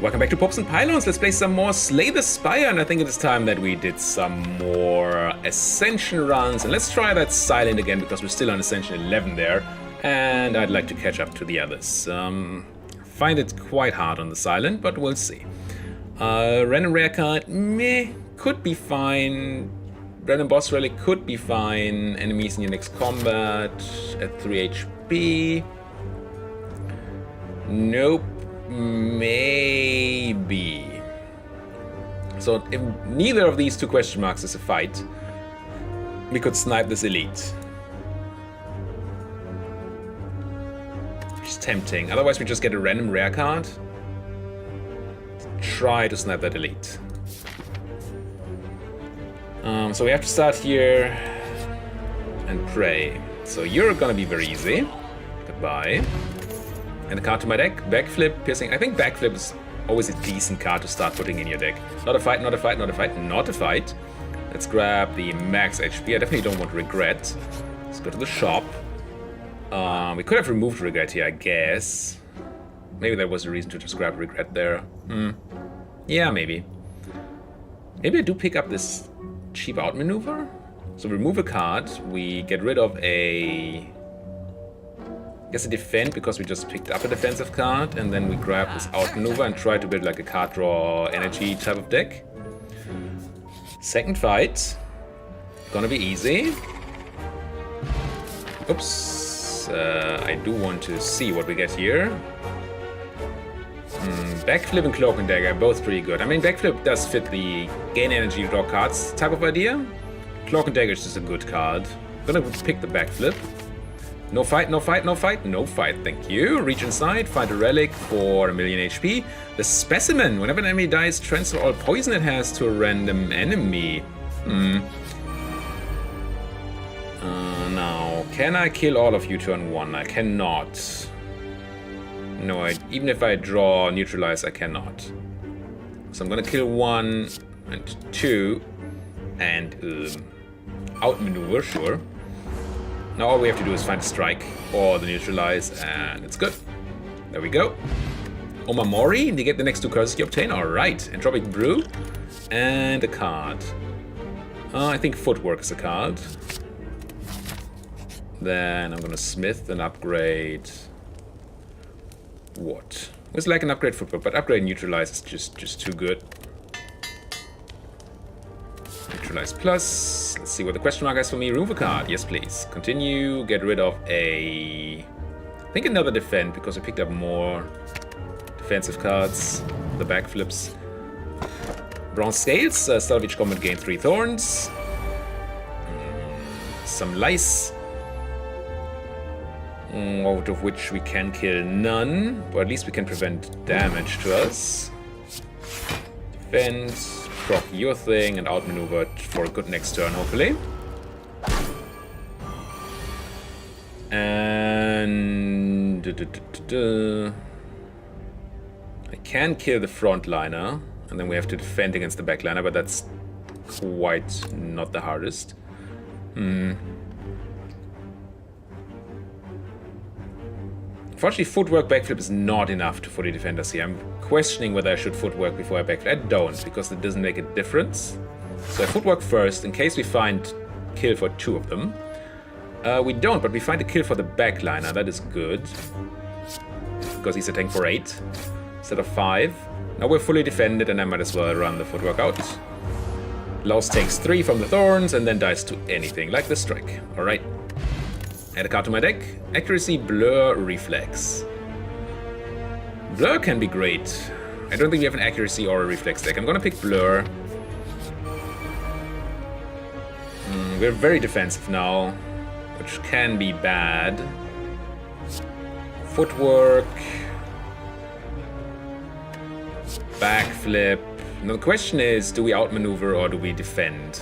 Welcome back to Popes and Pylons. Let's play some more Slay the Spire, and I think it is time that we did some more Ascension runs. And let's try that silent again, because we're still on Ascension 11 there, and I'd like to catch up to the others. Find it quite hard on the silent, but we'll see. Random rare card, meh, could be fine. Random boss relic could be fine. Enemies in your next combat at 3 HP. Nope. Maybe. So if neither of these two question marks is a fight, we could snipe this elite. It's tempting. Otherwise we just get a random rare card. Try to snipe that elite. So we have to start here and pray. So you're gonna be very easy. Goodbye. And a card to my deck. Backflip, piercing. I think backflip is always a decent card to start putting in your deck. Not a fight, not a fight, not a fight, not a fight. Let's grab the max HP. I definitely don't want regret. Let's go to the shop. We could have removed regret here, I guess. Maybe there was a reason to just grab regret there. Yeah, maybe. Maybe I do pick up this cheap outmaneuver. So remove a card. We get rid of a... I guess a defend, because we just picked up a defensive card, and then we grab this outmaneuver and try to build like a card draw energy type of deck. Second fight. Gonna be easy. Oops. I do want to see what we get here. Backflip and Cloak and Dagger are both pretty good. I mean, Backflip does fit the gain energy, draw cards type of idea. Cloak and Dagger is just a good card. Gonna pick the Backflip. No fight, no fight, no fight, no fight, thank you. Reach inside, find a relic for 1,000,000 HP. The Specimen, whenever an enemy dies, transfer all poison it has to a random enemy. Now, can I kill all of you turn 1? I cannot. No, even if I draw neutralize, I cannot. So I'm gonna kill 1 and 2 and outmaneuver, sure. Now all we have to do is find a strike or the neutralize, and it's good. There we go. Omamori, negate the next 2 curses you obtain. Alright, Entropic Brew and a card. I think Footwork is a card. Then I'm gonna Smith and upgrade... What? It was like an upgrade Footwork, but upgrade Neutralize is just too good. Neutralize plus. Let's see what the question mark has for me. Remove a card. Yes, please. Continue. Get rid of a... I think another defend, because I picked up more defensive cards. The backflips. Bronze Scales. Start of each combat gain 3 thorns. Some lice. Out of which we can kill none. But at least we can prevent damage to us. Defend. Proc your thing and outmaneuver for a good next turn, hopefully. And I can kill the frontliner, and then we have to defend against the backliner, but that's quite not the hardest. Unfortunately, Footwork Backflip is not enough to fully defend us here. I'm questioning whether I should Footwork before I Backflip. I don't, because it doesn't make a difference. So I Footwork first, in case we find kill for 2 of them. We don't, but we find a kill for the backliner. That is good. Because he's attacking for 8 instead of 5. Now we're fully defended, and I might as well run the Footwork out. Laos takes 3 from the Thorns, and then dies to anything, like the Strike. Alright. Add a card to my deck. Accuracy, Blur, Reflex. Blur can be great. I don't think we have an Accuracy or a Reflex deck. I'm gonna pick Blur. We're very defensive now, which can be bad. Footwork. Backflip. Now the question is, do we outmaneuver or do we defend?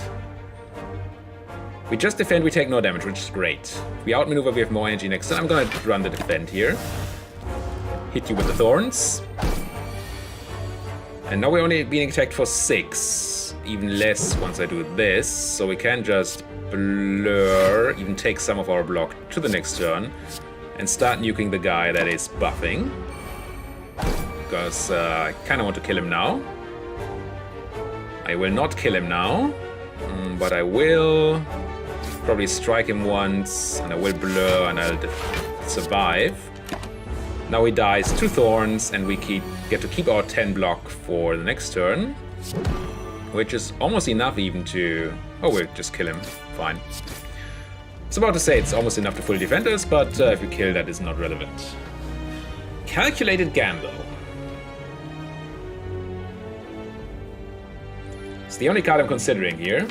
We just defend, we take no damage, which is great. If we outmaneuver, we have more energy next turn. I'm gonna run the defend here. Hit you with the thorns. And now we're only being attacked for 6. Even less once I do this. So we can just blur, even take some of our block to the next turn. And start nuking the guy that is buffing. because I kind of want to kill him now. I will not kill him now, but I will probably strike him once, and I will blur, and I'll survive. Now he dies 2 thorns, and we get to keep our 10 block for the next turn, which is almost enough even to... Oh, we'll just kill him. Fine. I was about to say it's almost enough to fully defend us, but if we kill, that is not relevant. Calculated Gamble. It's the only card I'm considering here.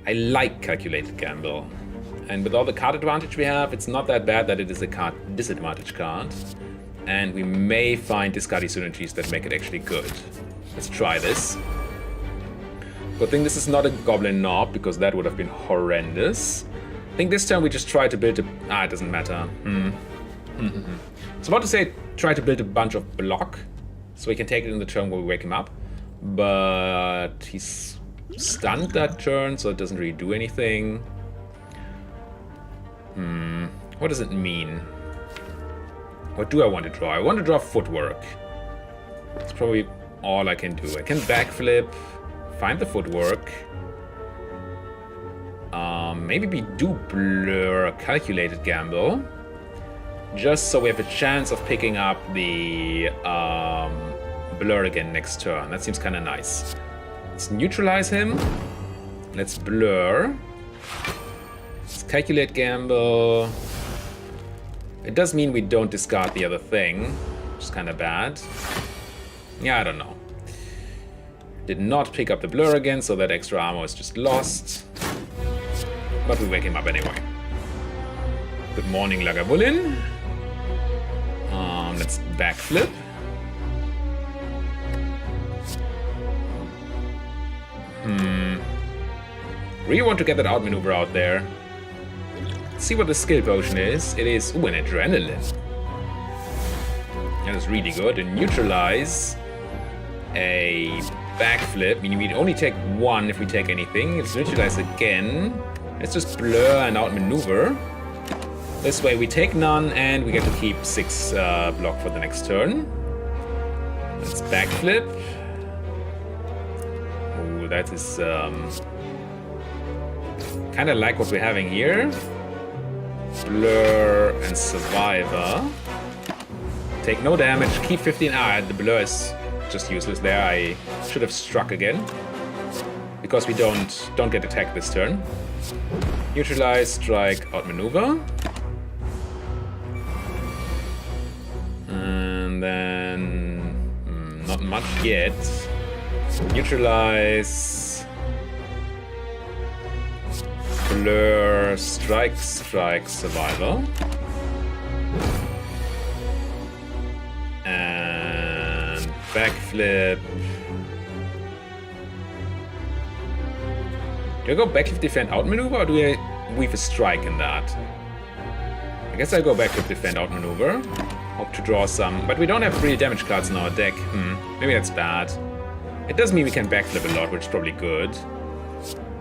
I like Calculated Gamble. And with all the card advantage we have, it's not that bad that it is a card disadvantage card. And we may find discardy synergies that make it actually good. Let's try this. Good thing this is not a Goblin Knob, because that would have been horrendous. I think this turn we just try to build a... it doesn't matter. I was about to say try to build a bunch of block, so we can take it in the turn where we wake him up. But he's stunned that turn, so it doesn't really do anything. What does it mean? What do I want to draw? I want to draw footwork. That's probably all I can do. I can backflip, find the footwork. Maybe we do blur a Calculated Gamble, just so we have a chance of picking up the blur again next turn. That seems kind of nice. Let's neutralize him. Let's blur. Let's Calculate Gamble. It does mean we don't discard the other thing, which is kind of bad. Yeah, I don't know. Did not pick up the blur again, so that extra armor is just lost. But we wake him up anyway. Good morning, Lagavulin. Let's backflip. Really want to get that outmaneuver out there. Let's see what the skill potion is. It is an adrenaline. That is really good. And neutralize. A backflip, meaning we only take 1 if we take anything. Let's neutralize again. Let's just blur and outmaneuver. This way we take none and we get to keep 6 block for the next turn. Let's backflip. Oh, that is kind of like what we're having here. Blur and Survivor. Take no damage, keep 15. The blur is just useless there. I should have struck again, because we don't get attacked this turn. Neutralize, strike, outmaneuver. And then not much yet. Neutralize, blur, strike, survival. And backflip. Do I go backflip, defend, outmaneuver, or do I weave a strike in that? I guess I'll go backflip, defend, outmaneuver. Hope to draw some, but we don't have real damage cards in our deck. Maybe that's bad. It does mean we can backflip a lot, which is probably good.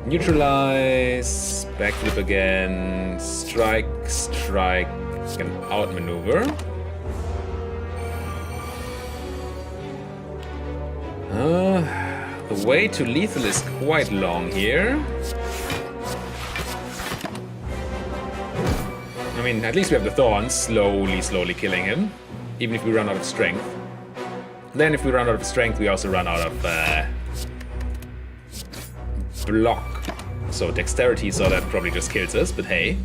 Neutralize, backflip again, strike, and outmaneuver. The way to lethal is quite long here. I mean, at least we have the thorns slowly killing him, even if we run out of strength. Then if we run out of strength, we also run out of block. So dexterity, so that probably just kills us, but hey.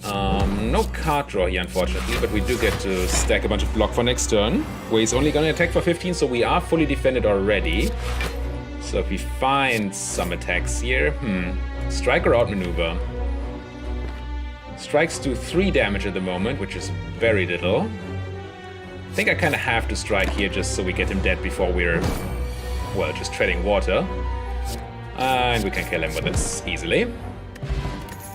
No card draw here, unfortunately, but we do get to stack a bunch of block for next turn, where he's only gonna attack for 15, so we are fully defended already. So if we find some attacks here, strike or outmaneuver. Strikes do 3 damage at the moment, which is very little. I think I kind of have to strike here just so we get him dead before we're, well, just treading water. And we can kill him with this easily.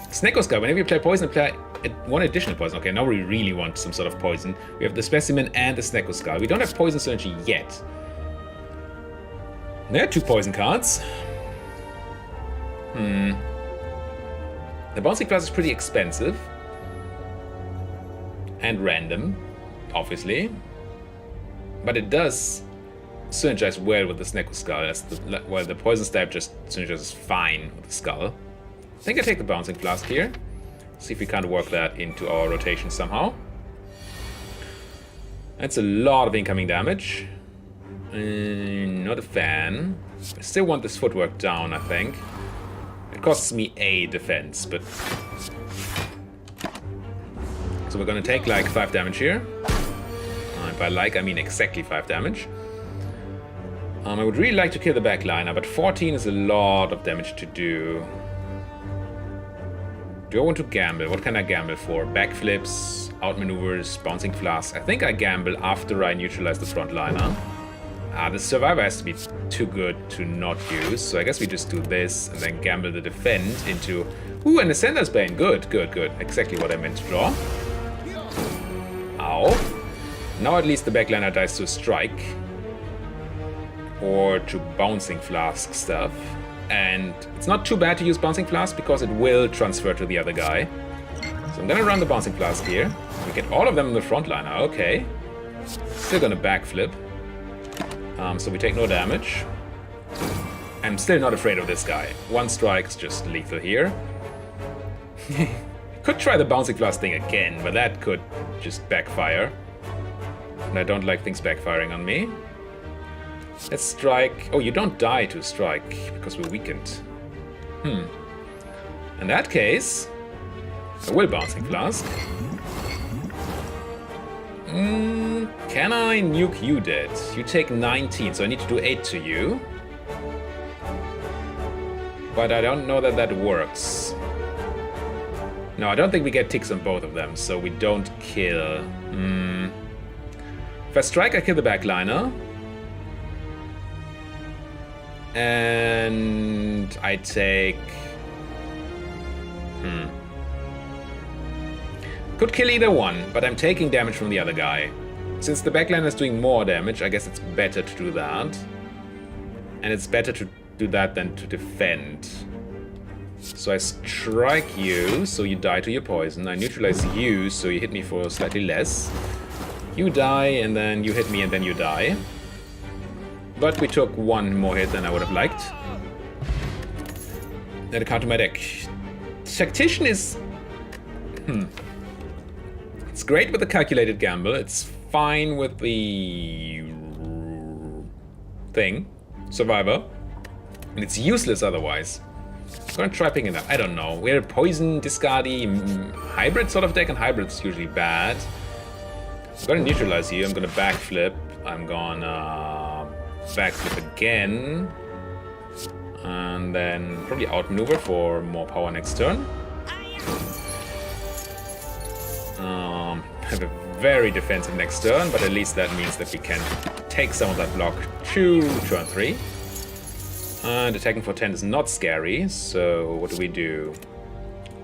Snecko Skull, whenever you play poison, apply 1 additional poison. Okay, now we really want some sort of poison. We have the Specimen and the Snecko Skull. We don't have poison synergy yet. There are 2 poison cards. The bouncing class is pretty expensive. And random, obviously. but it does synergize well with the Snecko Skull. Well, the Poison Stab just synergizes fine with the Skull. I think I take the Bouncing Flask here. See if we can't work that into our rotation somehow. That's a lot of incoming damage. Not a fan. I still want this footwork down, I think. It costs me a defense, but... So we're gonna take like 5 damage here. By like, I mean exactly 5 damage. I would really like to kill the backliner, but 14 is a lot of damage to do. Do I want to gamble? What can I gamble for? Backflips, outmaneuvers, bouncing flasks. I think I gamble after I neutralize the frontliner. The survivor has to be too good to not use, so I guess we just do this and then gamble the defend into... Ooh, and the Sender's Bane. Good, good, good. Exactly what I meant to draw. Ow. Now at least the backliner dies to strike. Or to bouncing flask stuff. And it's not too bad to use bouncing flask because it will transfer to the other guy. So I'm gonna run the bouncing flask here. We get all of them in the frontliner, okay. Still gonna backflip. So we take no damage. I'm still not afraid of this guy. 1 strike's just lethal here. Could try the bouncing flask thing again, but that could just backfire. And I don't like things backfiring on me. Let's strike... Oh, you don't die to strike, because we're weakened. In that case, I will bouncing flask. Can I nuke you dead? You take 19, so I need to do 8 to you. But I don't know that that works. No, I don't think we get ticks on both of them, so we don't kill. If I strike, I kill the backliner. And I take... Could kill either one, but I'm taking damage from the other guy. Since the backliner is doing more damage, I guess it's better to do that. And it's better to do that than to defend. So I strike you, so you die to your poison. I neutralize you, so you hit me for slightly less. You die, and then you hit me, and then you die. But we took 1 more hit than I would have liked. Then I counter my deck. Tactician is... It's great with the calculated gamble. It's fine with the... thing. Survivor. And it's useless otherwise. I'm gonna try picking it up. I don't know. We're a poison, discardy, hybrid sort of deck, and hybrid's usually bad. I'm gonna neutralize you. I'm gonna backflip. I'm gonna backflip again. And then probably outmaneuver for more power next turn. Have a very defensive next turn, but at least that means that we can take some of that block to turn 3. And attacking for 10 is not scary, so what do?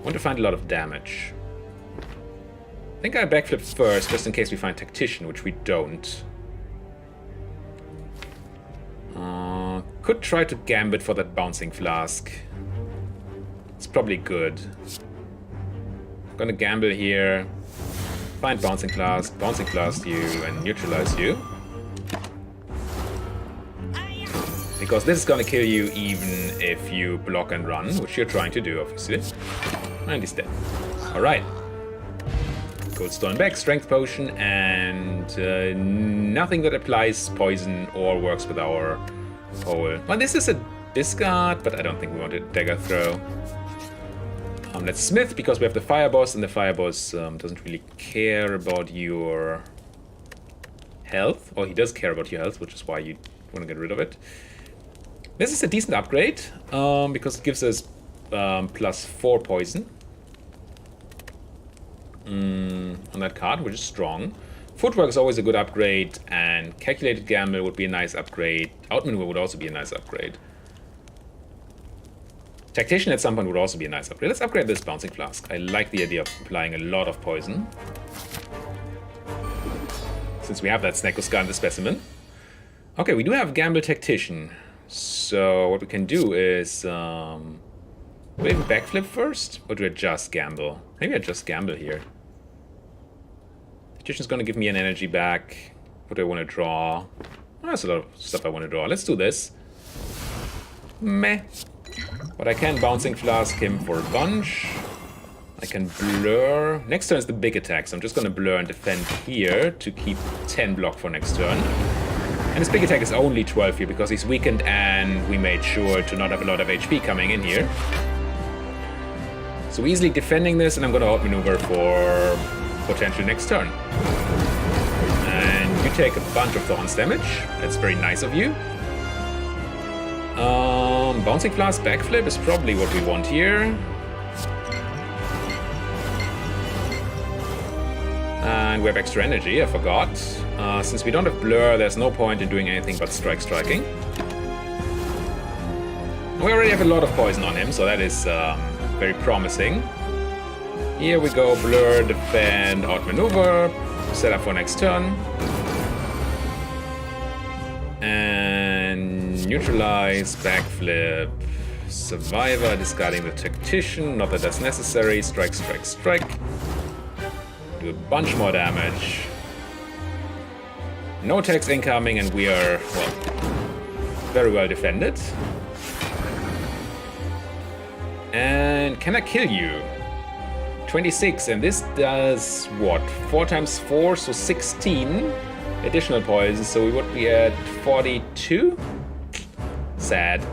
I want to find a lot of damage. I think I backflip first, just in case we find Tactician, which we don't. Could try to gambit for that bouncing flask. It's probably good. I'm gonna gamble here. Find bouncing flask you, and neutralize you. Because this is gonna kill you even if you block and run, which you're trying to do, obviously. And he's dead. Alright. Cold Stone back, Strength Potion, and nothing that applies poison or works with our whole... Well, this is a discard, but I don't think we want a dagger throw. Let's Smith, because we have the Fire Boss, and the Fire Boss doesn't really care about your health. Or he does care about your health, which is why you want to get rid of it. This is a decent upgrade, because it gives us +4 poison on that card, which is strong. Footwork is always a good upgrade, and Calculated Gamble would be a nice upgrade. Outmaneuver would also be a nice upgrade. Tactician at some point would also be a nice upgrade. Let's upgrade this Bouncing Flask. I like the idea of applying a lot of poison, since we have that Snecko Skull in the specimen. Okay, we do have Gamble Tactician. So what we can do is... do we even backflip first? Or do I just gamble? Maybe I just gamble here. Tactician's gonna give me an energy back. What do I want to draw? Oh, there's a lot of stuff I want to draw. Let's do this. Meh. But I can Bouncing Flask him for a bunch. I can blur. Next turn is the big attack, so I'm just going to blur and defend here to keep 10 block for next turn. And his big attack is only 12 here because he's weakened and we made sure to not have a lot of HP coming in here. So easily defending this, and I'm going to outmaneuver for potential next turn. And you take a bunch of Thorns damage. That's very nice of you. Bouncing Flask Backflip is probably what we want here. And we have extra energy, I forgot. Since we don't have Blur, there's no point in doing anything but striking. We already have a lot of poison on him, so that is very promising. Here we go, Blur, defend, outmaneuver, set up for next turn. And neutralize, backflip, survivor, discarding the tactician, not that that's necessary, strike. Do a bunch more damage. No attacks incoming, and we are, well, very well defended. And can I kill you? 26, and this does what? 4 times 4, so 16 additional poison, so we would be at 42? Sad.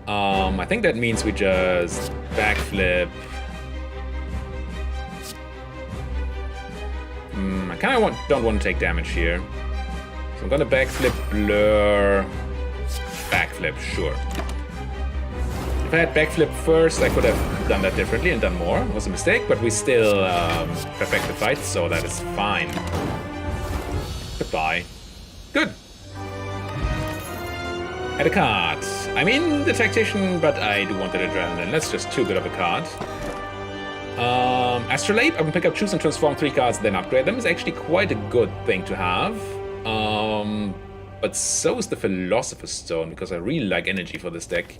I think that means we just backflip. I kind of don't want to take damage here. So I'm gonna backflip, blur, backflip, sure. If I had backflip first, I could have done that differently and done more. It was a mistake, but we still perfect the fight, so that is fine. Goodbye. Good. Add a card. I mean the tactician, but I do want that adrenaline. That's just too good of a card. Astrolabe, I can pick up, choose, and transform 3 cards, then upgrade them. Is actually quite a good thing to have. But so is the Philosopher's Stone, because I really like energy for this deck.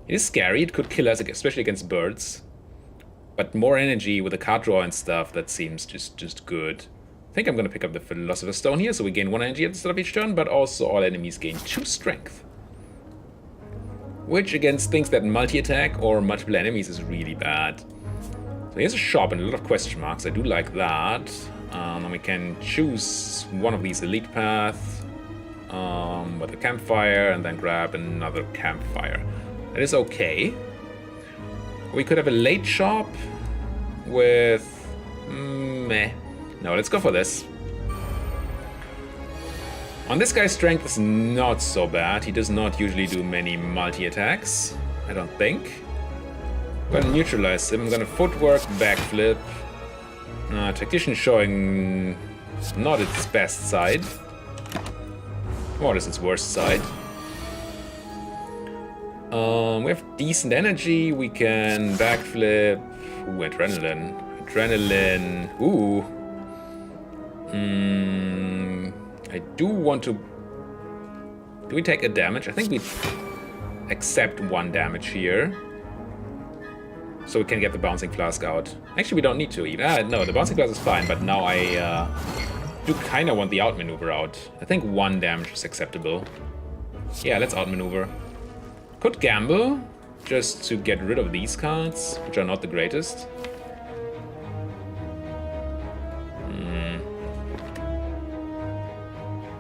It is scary, it could kill us, especially against birds. But more energy with the card draw and stuff, that seems just good. I think I'm going to pick up the Philosopher's Stone here, so we gain 1 energy at the start of each turn, but also all enemies gain 2 strength. Which against things that multi-attack or multiple enemies is really bad. So here's a shop and a lot of question marks, I do like that. And we can choose one of these elite paths with a campfire and then grab another campfire. That is okay. We could have a late shop with... meh. No, let's go for this. On this guy's strength is not so bad. He does not usually do many multi-attacks, I don't think. I'm gonna neutralize him. I'm gonna footwork, backflip. Tactician showing not its best side. What is its worst side? We have decent energy. We can backflip. Ooh, adrenaline. Ooh. I do want to... Do we take a damage? I think we accept 1 damage here. So we can get the Bouncing Flask out. Actually, we don't need to even. No, the Bouncing Flask is fine, but now I do kind of want the outmaneuver out. I think 1 damage is acceptable. Yeah, let's outmaneuver. Could gamble, just to get rid of these cards, which are not the greatest.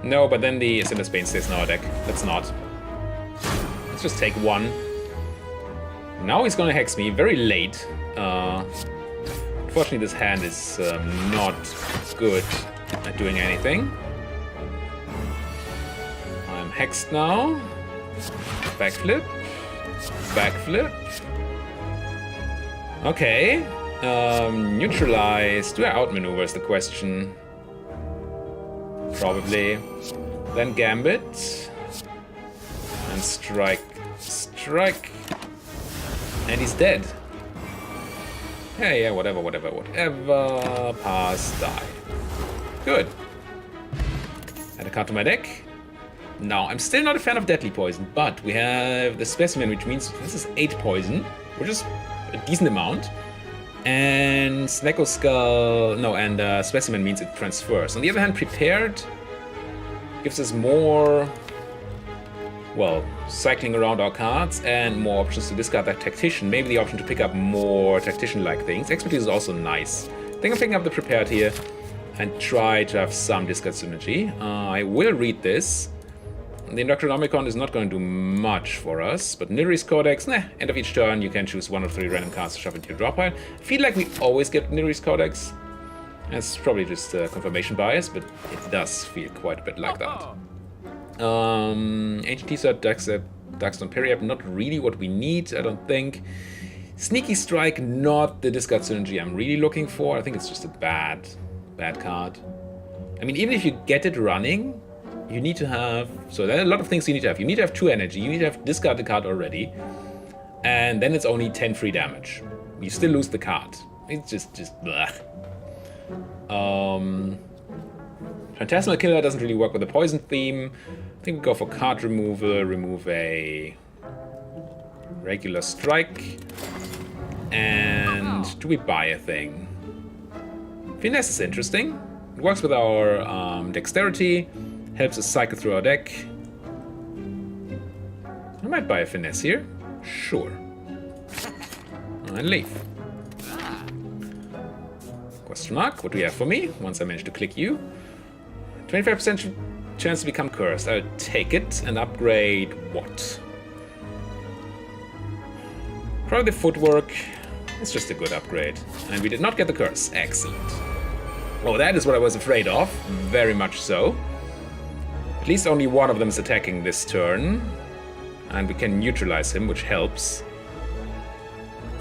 No, but then the Ascendant Bane stays in our deck. Let's not. Let's just take 1. Now he's gonna hex me very late. Unfortunately, this hand is not good at doing anything. I'm hexed now. Backflip. Backflip. Okay. Neutralize. Do I outmaneuver is the question. Probably. Then Gambit. And strike. Strike. And he's dead. Yeah, whatever. Pass, die. Good. Add a card to my deck. Now, I'm still not a fan of Deadly Poison, but we have the Specimen, which means this is 8 poison, which is a decent amount. And Snecko Skull, no, and Specimen means it transfers. On the other hand, Prepared gives us more, well, cycling around our cards and more options to discard that Tactician. Maybe the option to pick up more Tactician-like things. Expertise is also nice. I think I'm picking up the Prepared here and try to have some discard synergy. I will read this. The Indoctrinomicon is not going to do much for us, but Nilry's Codex, end of each turn you can choose 1 of 3 random cards to shove into your drop pile. I feel like we always get Nilry's Codex. That's probably just confirmation bias, but it does feel quite a bit like that. Ancient T-Cert, Darkstone Periap, not really what we need, I don't think. Sneaky Strike, not the discard synergy I'm really looking for. I think it's just a bad card. I mean, even if you get it running, you need to have, so there are a lot of things you need to have. You need to have 2 energy, you need to have discard the card already, and then it's only 10 free damage. You still lose the card. It's just blah. Phantasmal Killer doesn't really work with the poison theme. I think we go for card removal, remove a regular strike, and do we buy a thing? Finesse is interesting. It works with our dexterity. Helps us cycle through our deck. I might buy a Finesse here. Sure. And leave. Question mark, what do you have for me? Once I manage to click you. 25% chance to become cursed. I'll take it and upgrade what? Probably the footwork. It's just a good upgrade. And we did not get the curse. Excellent. Oh, that is what I was afraid of. Very much so. At least only one of them is attacking this turn. And we can neutralize him, which helps.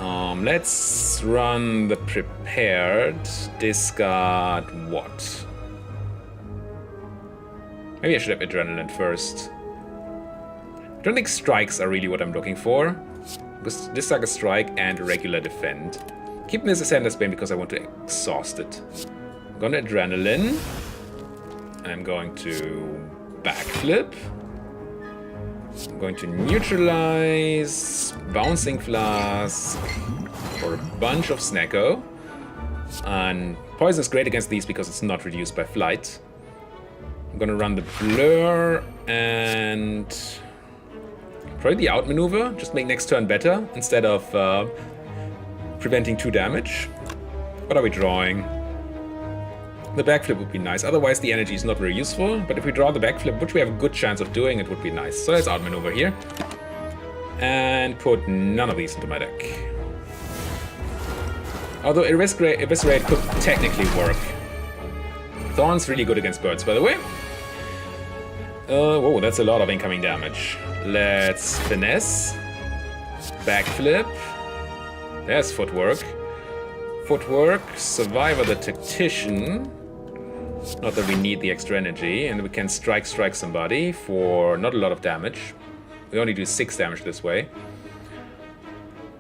Let's run the Prepared. Discard what? Maybe I should have Adrenaline first. I don't think strikes are really what I'm looking for. Discard a strike and a regular defend. Keeping this Ascender's Bane because I want to exhaust it. I'm going to Adrenaline. I'm going to Backflip. I'm going to neutralize Bouncing Flask for a bunch of Snecko. And Poison is great against these because it's not reduced by Flight. I'm going to run the Blur and probably the outmaneuver. Just make next turn better instead of preventing 2 damage. What are we drawing? The backflip would be nice. Otherwise, the energy is not very useful. But if we draw the backflip, which we have a good chance of doing, it would be nice. So let's outmaneuver here. And put none of these into my deck. Although Eviscerate could technically work. Thorn's really good against birds, by the way. Whoa, that's a lot of incoming damage. Let's Finesse. Backflip. There's Footwork. Footwork. Survivor the Tactician. Not that we need the extra energy. And we can strike somebody for not a lot of damage. We only do 6 damage this way.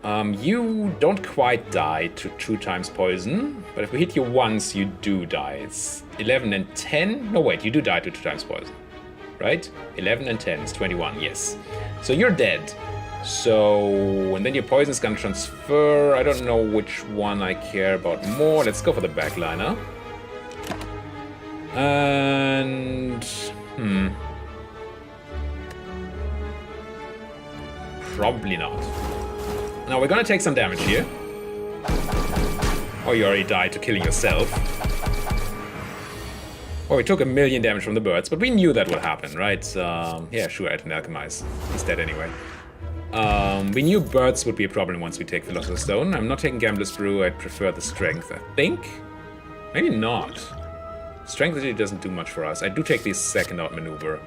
You don't quite die to 2 times poison. But if we hit you once, you do die. It's 11 and 10. No, wait, you do die to 2 times poison. Right? 11 and 10 is 21, yes. So you're dead. So, and then your poison is gonna transfer. I don't know which one I care about more. Let's go for the backliner. And... probably not. Now we're gonna take some damage here. Oh, you already died to killing yourself. Oh, we took 1 million damage from the birds, but we knew that would happen, right? Yeah, sure, I can alchemize. He's dead anyway. We knew birds would be a problem once we take Philosopher's Stone. I'm not taking Gambler's Brew, I'd prefer the Strength, I think. Maybe not. Strength really doesn't do much for us. I do take the second outmaneuver.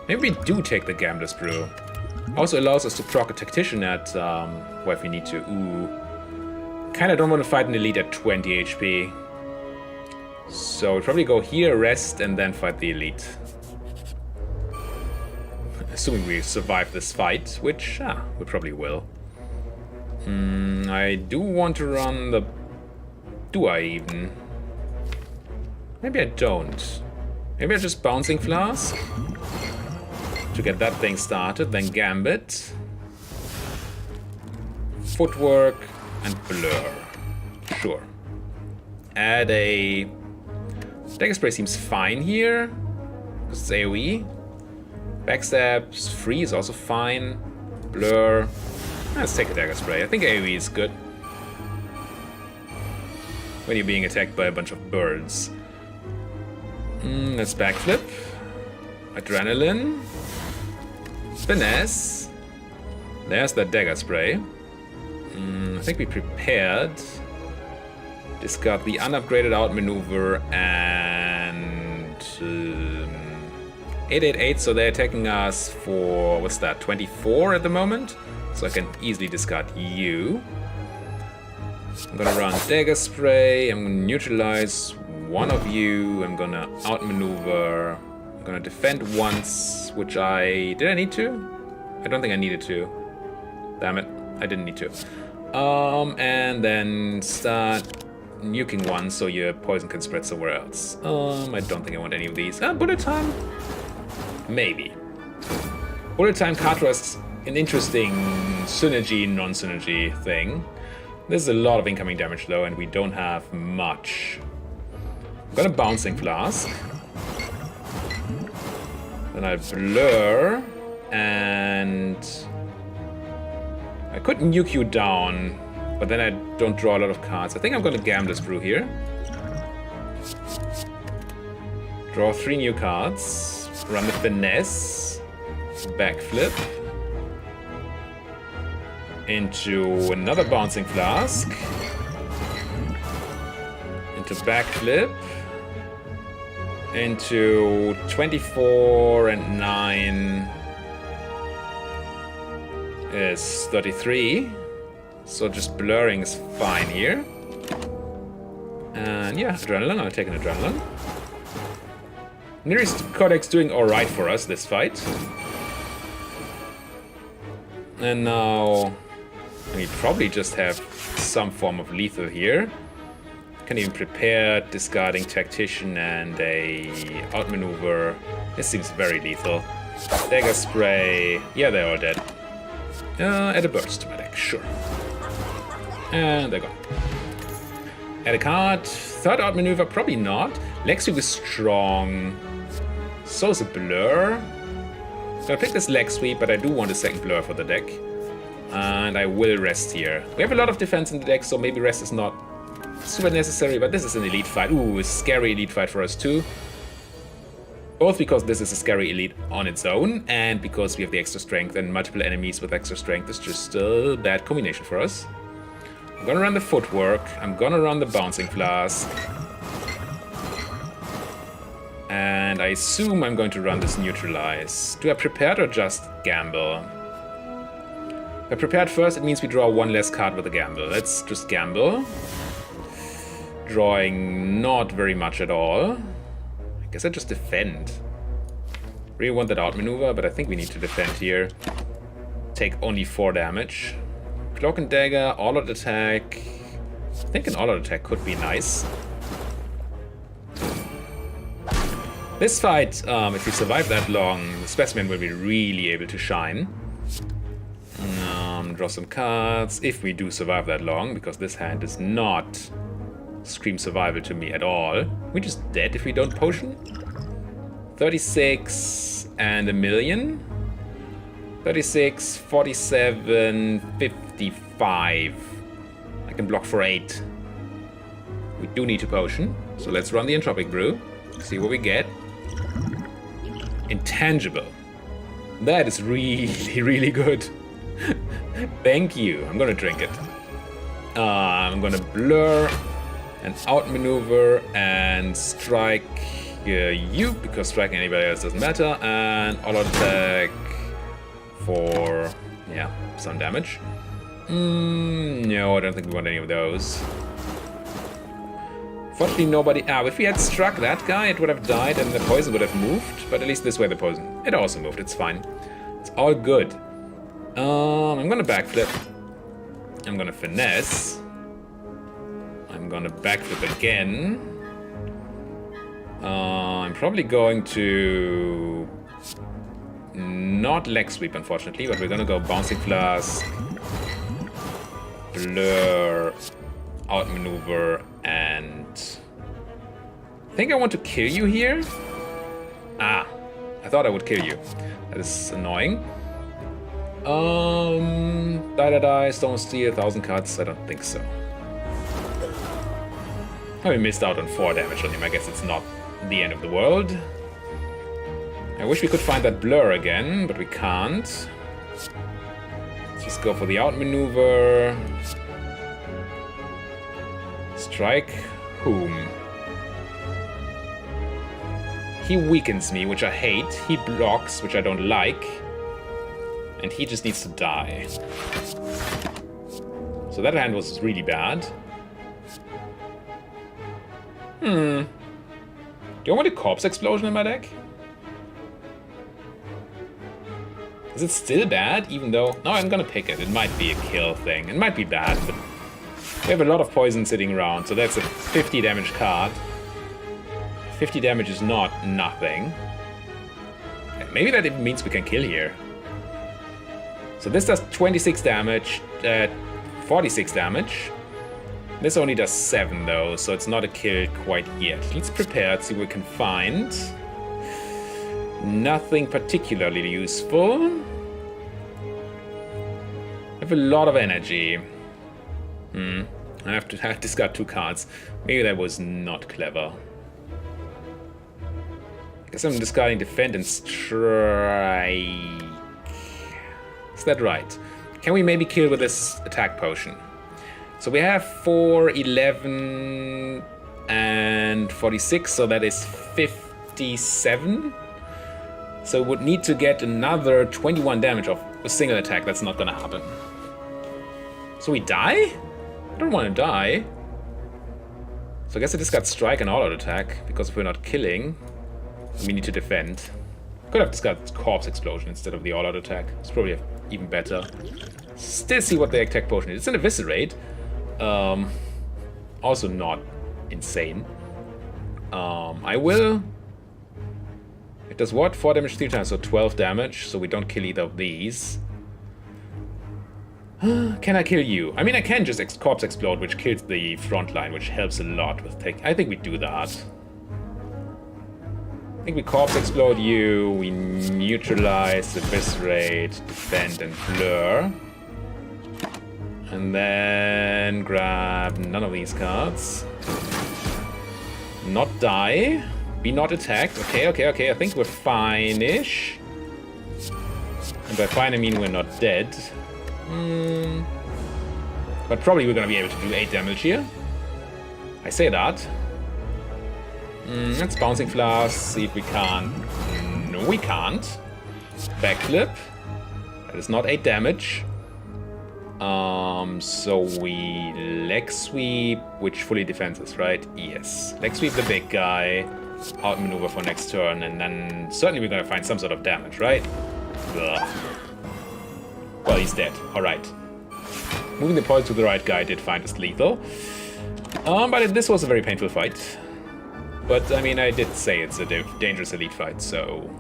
Maybe we do take the Gambler's Brew. Also allows us to proc a Tactician at, well, if we need to. Ooh. Kinda don't want to fight an elite at 20 HP. So we'll probably go here, rest, and then fight the elite. Assuming we survive this fight, which, we probably will. I do want to run the... Do I even? Maybe I don't. Maybe I just Bouncing Flask to get that thing started, then Gambit. Footwork. and blur. Sure. Add a... Dagger Spray seems fine here, because it's AoE. Backstab's free is also fine. Blur. Let's take a Dagger Spray. I think AoE is good when you're being attacked by a bunch of birds. Let's backflip. Adrenaline. Finesse. There's that Dagger Spray. I think we prepared. Discard the unupgraded outmaneuver and 888, so they're attacking us for, what's that, 24 at the moment? So I can easily discard you. I'm gonna run Dagger Spray, I'm gonna neutralize one of you, I'm gonna outmaneuver, I'm gonna defend once, which did I need to? I don't think I needed to. Damn it, I didn't need to. And then start nuking one so your poison can spread somewhere else. I don't think I want any of these. Bullet time? Maybe. Bullet time card was an interesting synergy, non-synergy thing. There's a lot of incoming damage though, and we don't have much. I'm gonna Bouncing Flask. Then I blur, and I could nuke you down, but then I don't draw a lot of cards. I think I'm gonna Gambler's Brew here. Draw 3 new cards. Run the Finesse. Backflip. Into another Bouncing Flask. Into Backflip. Into 24 and 9 is 33. So just blurring is fine here. And yeah, Adrenaline, I'll take an Adrenaline. Nearest Codex doing alright for us this fight. And now we probably just have some form of lethal here. Can even prepare, discarding Tactician and a outmaneuver. This seems very lethal. Dagger Spray, yeah, they're all dead. Add a burst to my deck, sure. And they're gone. Add a card. Third outmaneuver, probably not. Leg Sweep is strong. So is a blur. So I pick this Leg Sweep, but I do want a second blur for the deck. And I will rest here. We have a lot of defense in the deck, so maybe rest is not super necessary, but this is an elite fight. Ooh, a scary elite fight for us too. Both because this is a scary elite on its own, and because we have the extra strength, and multiple enemies with extra strength is just a bad combination for us. I'm gonna run the Footwork, I'm gonna run the Bouncing Flask. And I assume I'm going to run this Neutralize. Do I prepare or just gamble? If I prepared first, it means we draw one less card with a gamble. Let's just gamble. Drawing not very much at all. I guess I just defend. Really want that outmaneuver, but I think we need to defend here. Take only 4 damage. Cloak and Dagger, all-out attack. I think an all-out attack could be nice. This fight, if we survive that long, the Specimen will be really able to shine. Draw some cards, if we do survive that long, because this hand does not scream survival to me at all. We're just dead if we don't potion. 36 and a million. 36, 47, 55. I can block for 8. We do need to potion, so let's run the Entropic Brew. See what we get. Intangible. That is really, really good. Thank you. I'm gonna drink it. I'm gonna blur and outmaneuver and strike you, because striking anybody else doesn't matter, and all-out attack for, yeah, some damage. No, I don't think we want any of those. Fortunately, nobody... if we had struck that guy, it would have died and the poison would have moved, but at least this way the poison... It also moved, it's fine. It's all good. I'm gonna backflip. I'm gonna finesse. I'm gonna backflip again. I'm probably going to... Not leg sweep, unfortunately, but we're gonna go Bouncing Flask. blur, outmaneuver, and I think I want to kill you here. Ah, I thought I would kill you. That is annoying. Die, Stone Steel, 1000 cuts. I don't think so. Oh, we missed out on 4 damage on him. I guess it's not the end of the world. I wish we could find that blur again, but we can't. Let's just go for the outmaneuver. Strike whom? He weakens me, which I hate. He blocks, which I don't like. And he just needs to die. So that hand was really bad. Do you want a corpse explosion in my deck? Is it still bad, even though... No, I'm gonna pick it. It might be a kill thing. It might be bad, but... we have a lot of poison sitting around, so that's a 50 damage card. 50 damage is not nothing. Maybe that even means we can kill here. So this does 26 damage, 46 damage. This only does 7 though, so it's not a kill quite yet. Let's prepare, let's see what we can find. Nothing particularly useful. I have a lot of energy. I have to discard 2 cards. Maybe that was not clever. I guess I'm discarding Defend and Strike. Is that right? Can we maybe kill with this attack potion? So we have 4, 11, and 46, so that is 57. So we would need to get another 21 damage of a single attack. That's not gonna happen. So we die? I don't want to die. So I guess I just got Strike and all-out attack, because if we're not killing, we need to defend. Could have just got Corpse Explosion instead of the all-out attack. It's probably even better. Still see what the attack potion is. It's an Eviscerate. Also not insane. I will... It does what? 4 damage 3 times, so 12 damage. So we don't kill either of these. Can I kill you? I mean, I can just Corpse Explode, which kills the front line, which helps a lot with take. I think we do that. I think we Corpse Explode you, we neutralize, Eviscerate, defend, and blur. And then grab none of these cards. Not die. Be not attacked. Okay. I think we're fine-ish. And by fine, I mean we're not dead. But probably we're gonna be able to do 8 damage here. I say that. Let's Bouncing Flask, see if we can. No, we can't. Backflip. That is not 8 damage. So we Leg Sweep, which fully defends us, right? Yes. Leg Sweep the big guy, outmaneuver for next turn, and then certainly we're gonna find some sort of damage, right? Ugh. Well, he's dead. Alright. Moving the points to the right guy did find us lethal. But this was a very painful fight. But, I mean, I did say it's a dangerous elite fight, so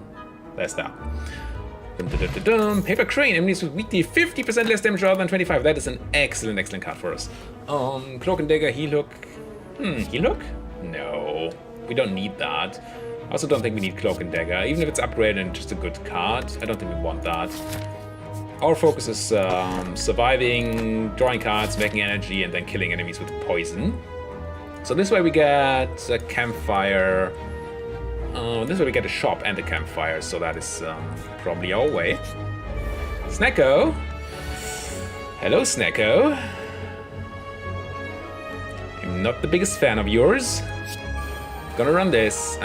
there's that. Paper Crane, enemies with weekly 50% less damage rather than 25. That is an excellent card for us. Cloak and Dagger, Heal Hook. Heal Hook? No, we don't need that. I also don't think we need Cloak and Dagger. Even if it's upgraded and just a good card, I don't think we want that. Our focus is surviving, drawing cards, making energy, and then killing enemies with poison. So this way we get a campfire. This way we get a shop and a campfire, so that is probably our way. Snacko! Hello, Snacko. I'm not the biggest fan of yours. I'm gonna run this.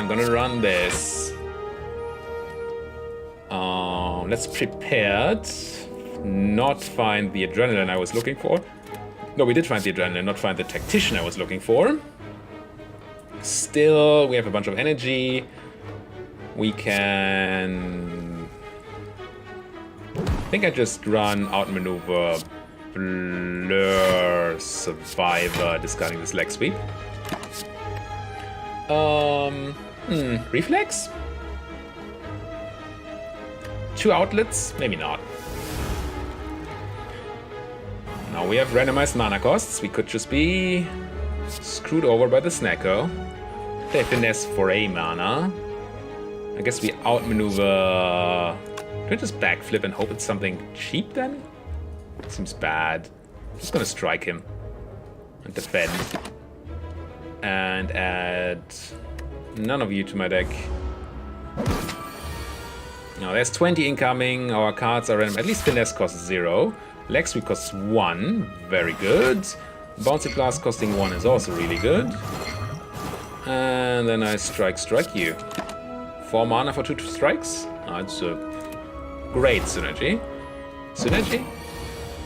Let's prepare. Not find the adrenaline I was looking for. No, we did find the adrenaline, not find the tactician I was looking for. Still, we have a bunch of energy. We can... I think I just run outmaneuver, blur, survivor, discarding this leg sweep. Reflex? 2 outlets? Maybe not. Now we have randomized mana costs. We could just be screwed over by the Snacko. They finesse for a mana. I guess we outmaneuver. Do we just backflip and hope it's something cheap then? Seems bad. Just gonna strike him and defend. And add none of you to my deck. Now there's 20 incoming. Our cards are random. At least finesse costs 0. Leg sweep costs 1. Very good. Bouncy blast costing 1 is also really good. And then I strike you. 4 mana for 2 strikes. It's a great synergy. Synergy?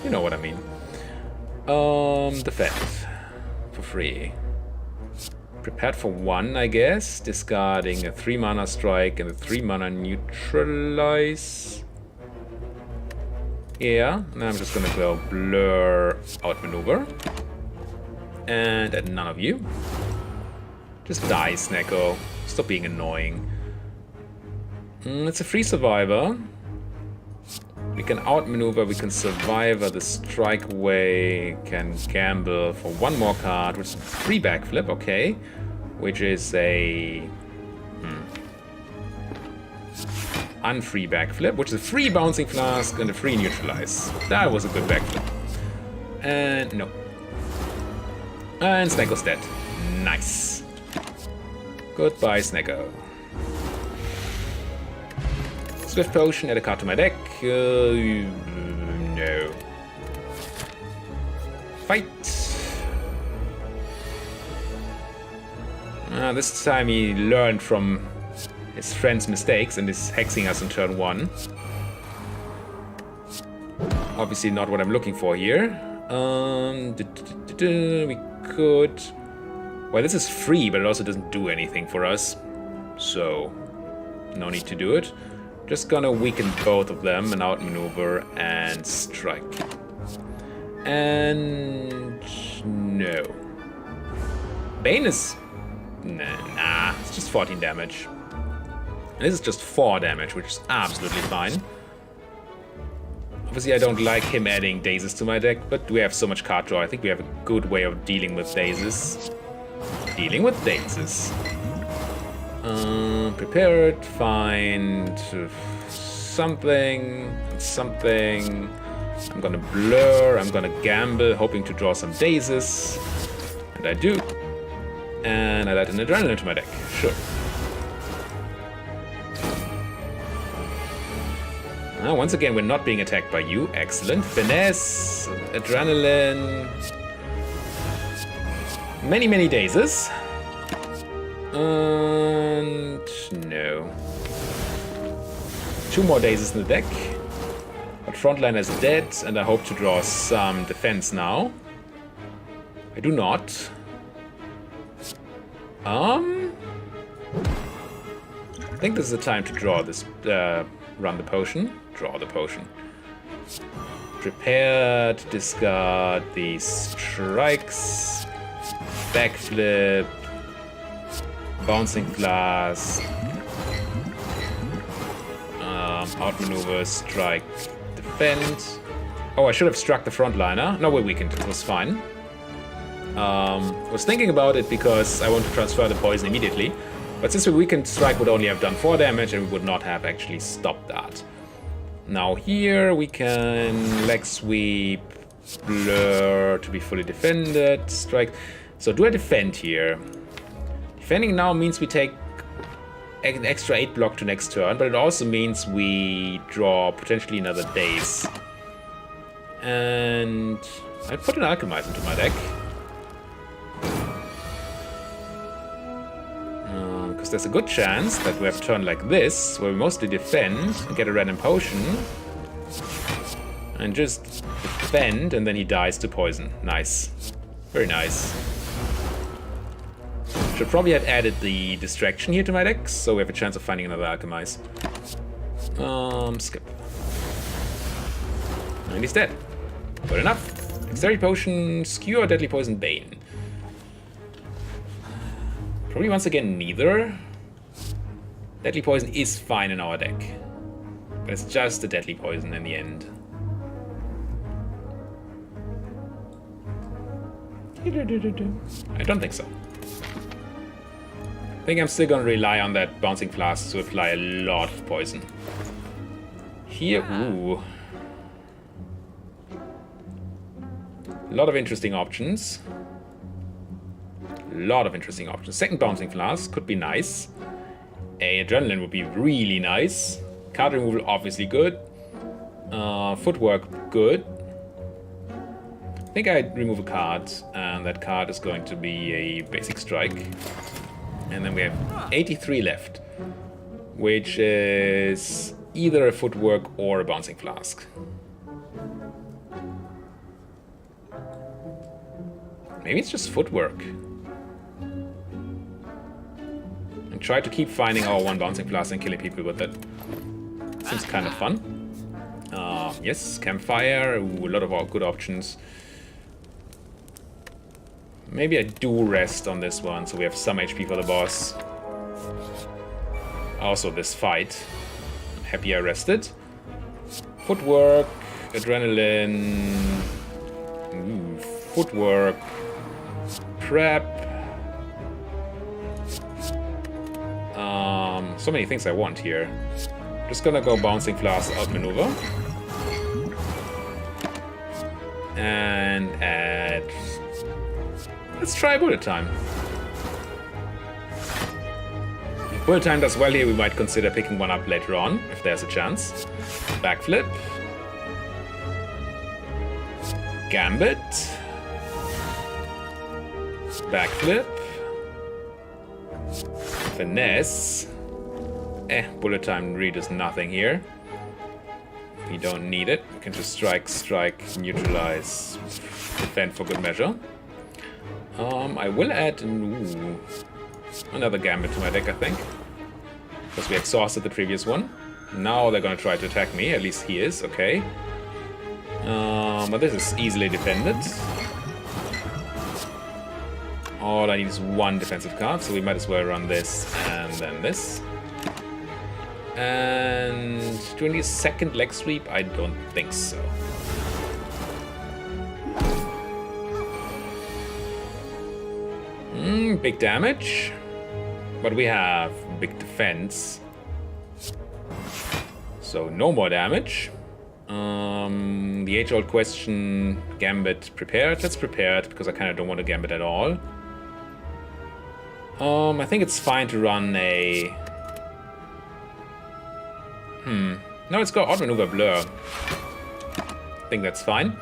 You know what I mean. Defend. For free. Prepared for 1, I guess. Discarding a 3 mana strike and a 3 mana neutralize. Yeah, and I'm just gonna go blur outmaneuver. And add none of you. Just die, Snacko. Stop being annoying. It's a free survivor. We can outmaneuver, we can survive the strike away, can gamble for 1 more card, which is a free backflip, okay. Which is a unfree backflip, which is a free bouncing flask and a free neutralize. That was a good backflip. And no. And Snacko's dead. Nice. Goodbye, Snacko. Swift Potion, add a card to my deck. No. Fight. This time he learned from his friend's mistakes and is hexing us on turn 1. Obviously not what I'm looking for here. We could... Well, this is free, but it also doesn't do anything for us. So, no need to do it. Just gonna weaken both of them and outmaneuver and strike. And... no. Bane is... Nah, it's just 14 damage. And this is just 4 damage, which is absolutely fine. Obviously I don't like him adding dazes to my deck, but we have so much card draw. I think we have a good way of dealing with dazes. Dealing with dazes. Prepared, find something. I'm gonna blur, I'm gonna gamble, hoping to draw some dazes. And I do. And I add an adrenaline to my deck, sure. Once again, we're not being attacked by you. Excellent. Finesse, adrenaline. Many, many dazes. And no. 2 more dazes in the deck. But frontliner is dead, and I hope to draw some defense now. I do not. I think this is the time to draw this, run the potion. Draw the potion. Prepare to discard these strikes. Backflip. Bouncing flask. Outmaneuver, strike, defend. Oh, I should have struck the frontliner. No, we weakened. It was fine. I was thinking about it because I want to transfer the poison immediately. But since we weakened, strike would only have done 4 damage and we would not have actually stopped that. Now here we can leg sweep, blur to be fully defended, strike. So do I defend here? Defending now means we take an extra 8 block to next turn, but it also means we draw potentially another daze. And I put an Alchemize into my deck. Because there's a good chance that we have a turn like this, where we mostly defend and get a random potion. And just defend, and then he dies to poison. Nice. Very nice. Should probably have added the distraction here to my deck, so we have a chance of finding another Alchemize. Skip. And he's dead. Good enough. Dexterity Potion, Skewer, Deadly Poison, Bane. Probably once again neither. Deadly Poison is fine in our deck. But it's just the Deadly Poison in the end. I don't think so. I think I'm still gonna rely on that bouncing flask to apply a lot of poison. Here, ooh. A lot of interesting options. Second bouncing flask could be nice. A adrenaline would be really nice. Card removal, obviously good. Footwork, good. I think I'd remove a card, and that card is going to be a basic strike. And then we have 83 left, which is either a footwork or a bouncing flask. Maybe it's just footwork. And try to keep finding our one bouncing flask and killing people with it. Seems kind of fun. Yes, campfire, ooh, a lot of good options. Maybe I do rest on this one, so we have some HP for the boss. Also this fight. Happy I rested. Footwork, adrenaline, ooh, footwork, prep. So many things I want here. Just gonna go bouncing flask, outmaneuver. And add... Let's try bullet time. If bullet time does well here, we might consider picking one up later on, if there's a chance. Backflip. Gambit. Backflip. Finesse. Bullet time really does nothing here. We don't need it. We can just strike, neutralize, defend for good measure. I will add another gambit to my deck, I think. Because we exhausted the previous one. Now they're gonna try to attack me, at least he is, okay. But this is easily defended. All I need is one defensive card, so we might as well run this and then this. And do we need a second leg sweep? I don't think so. Big damage. But we have big defense. So no more damage. The age-old question, Gambit prepared? Let's prepare it, because I kind of don't want to Gambit at all. I think it's fine to run a... No, let's go outmaneuver Blur. I think that's fine.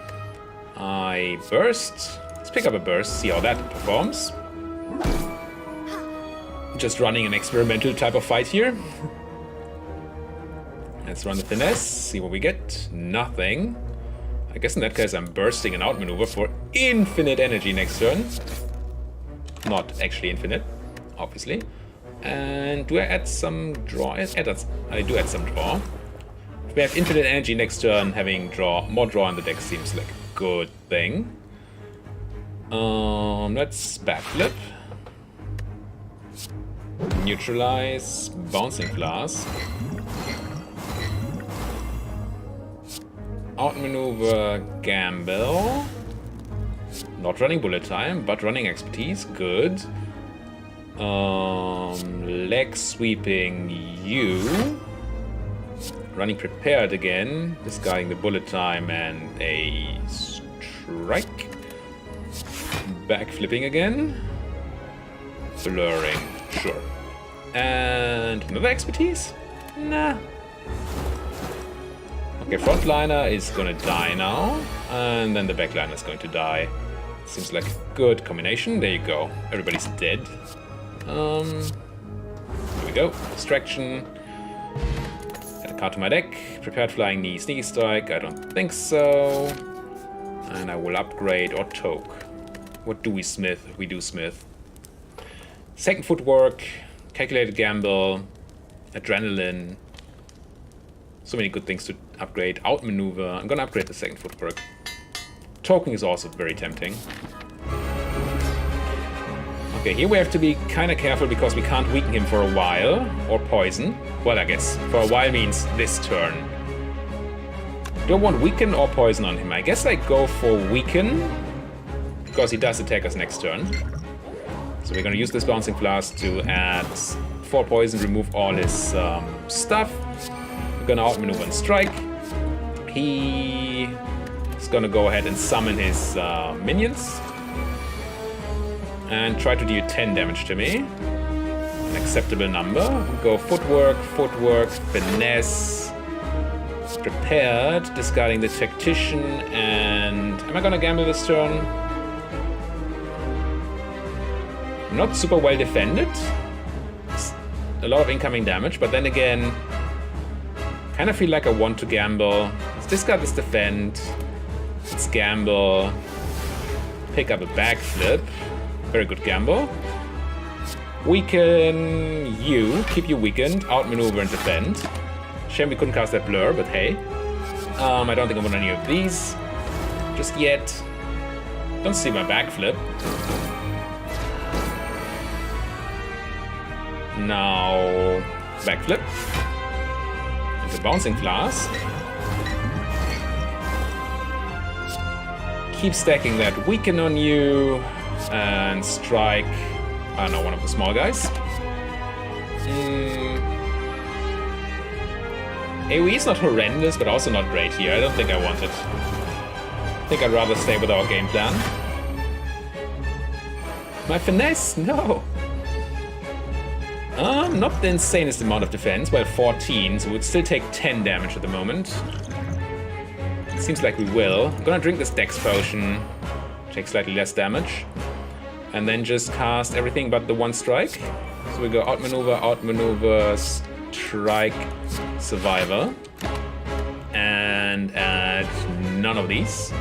I burst. Let's pick up a burst, see how that performs. Just running an experimental type of fight here. Let's run the finesse, see what we get. Nothing. I guess in that case I'm bursting an outmaneuver for infinite energy next turn. Not actually infinite, obviously. And do I add some draw? I do add some draw. If we have infinite energy next turn, having more draw in the deck seems like a good thing. Let's backflip. Neutralize, bouncing flask. Outmaneuver Gamble. Not running bullet time, but running expertise. Good. Leg sweeping you. Running prepared again. Discarding the bullet time and a strike. Backflipping again. Blurring. Sure. And another expertise? Nah. Okay, frontliner is gonna die now. And then the backliner is going to die. Seems like a good combination. There you go. Everybody's dead. Here we go. Distraction. Add a card to my deck. Prepared flying knee, sneaky strike. I don't think so. And I will upgrade or toke. What do we smith? We do smith. Second footwork. Calculated gamble. Adrenaline. So many good things to upgrade. Outmaneuver. I'm gonna upgrade the second footwork. Token is also very tempting. Okay, here we have to be kind of careful because we can't weaken him for a while. Or poison. Well, I guess for a while means this turn. Do I want weaken or poison on him? I guess I go for weaken. because he does attack us next turn. So we're gonna use this Bouncing Blast to add 4 poison, remove all his stuff. We're gonna outmaneuver and strike. He is gonna go ahead and summon his minions and try to deal 10 damage to me. An acceptable number. We go footwork, finesse, prepared, discarding the tactician, and am I gonna gamble this turn? Not super well defended. A lot of incoming damage, but then again, kind of feel like I want to gamble. Let's discard this defend. Let's gamble. Pick up a backflip. Very good gamble. Weaken you. Keep you weakened. Outmaneuver and defend. Shame we couldn't cast that blur, but hey. I don't think I want any of these just yet. Don't see my backflip. Now, backflip. Into Bouncing Blast. Keep stacking that weaken on you. And strike, I don't know, one of the small guys. AoE is not horrendous, but also not great here. I don't think I want it. I think I'd rather stay with our game plan. My finesse? No! Not the insanest amount of defense, well 14, so we'd still take 10 damage at the moment. Seems like we will. I'm gonna drink this Dex potion, take slightly less damage, and then just cast everything but the one strike. So we go outmaneuver, strike, survivor, and add none of these.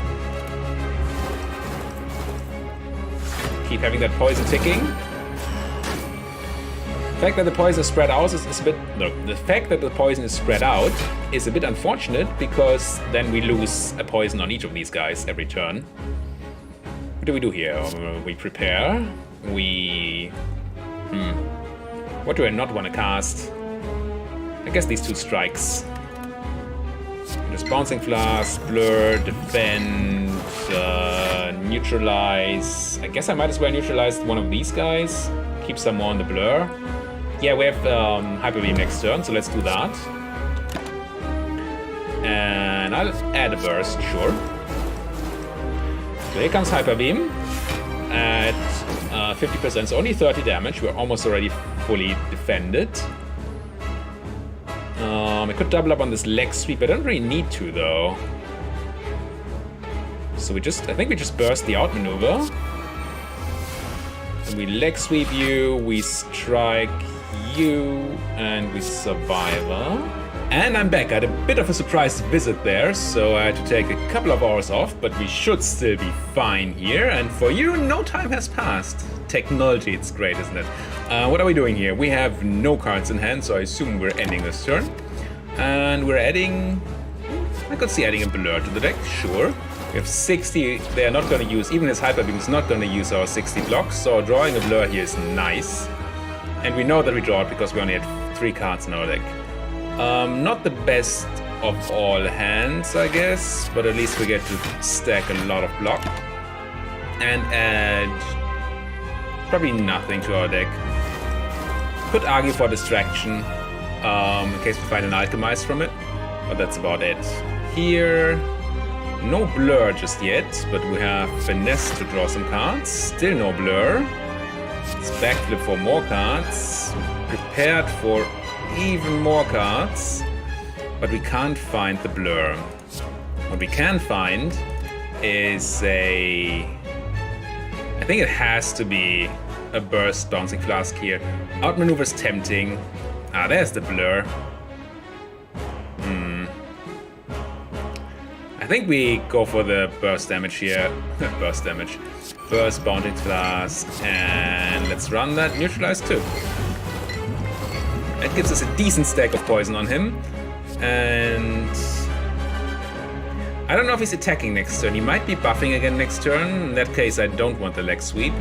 Keep having that poison ticking. The fact that the poison is spread out is a bit... No, the fact that the poison is spread out is a bit unfortunate, because then we lose a poison on each of these guys every turn. What do we do here? We prepare. We... What do I not want to cast? I guess these 2 strikes. Just Bouncing Blast, Blur, Defend, Neutralize. I guess I might as well neutralize one of these guys. Keep some more on the Blur. Yeah, we have Hyper Beam next turn, so let's do that. And I'll add a burst, sure. So here comes Hyper Beam at 50%, so only 30 damage. We're almost already fully defended. I could double up on this leg sweep. I don't really need to, though. So I think we just burst the outmaneuver. And we leg sweep you, we strike you, and we survivor. And I'm back. I had a bit of a surprise visit there, so I had to take a couple of hours off, but we should still be fine here. And for you, no time has passed. Technology, it's great, isn't it? What are we doing here? We have no cards in hand, so I assume we're ending this turn. And we're adding... I could see adding a blur to the deck, sure. We have 60, they are not going to use, even his Hyper Beam is not going to use our 60 blocks, so drawing a blur here is nice. And we know that we draw it because we only had 3 cards in our deck. Not the best of all hands, I guess, but at least we get to stack a lot of block. And add probably nothing to our deck. Could argue for distraction, in case we find an Alchemize from it, but that's about it. Here... No blur just yet, but we have finesse to draw some cards. Still no blur. Let's backflip for more cards. Prepared for even more cards. But we can't find the blur. What we can find is a... I think it has to be a burst Bouncing Flask here. Outmaneuver's tempting. Ah, there's the blur. I think we go for the burst damage here. Burst damage. Burst, Bouncing Flask, and let's run that neutralize too. That gives us a decent stack of poison on him. And I don't know if he's attacking next turn. He might be buffing again next turn. In that case, I don't want the leg sweep.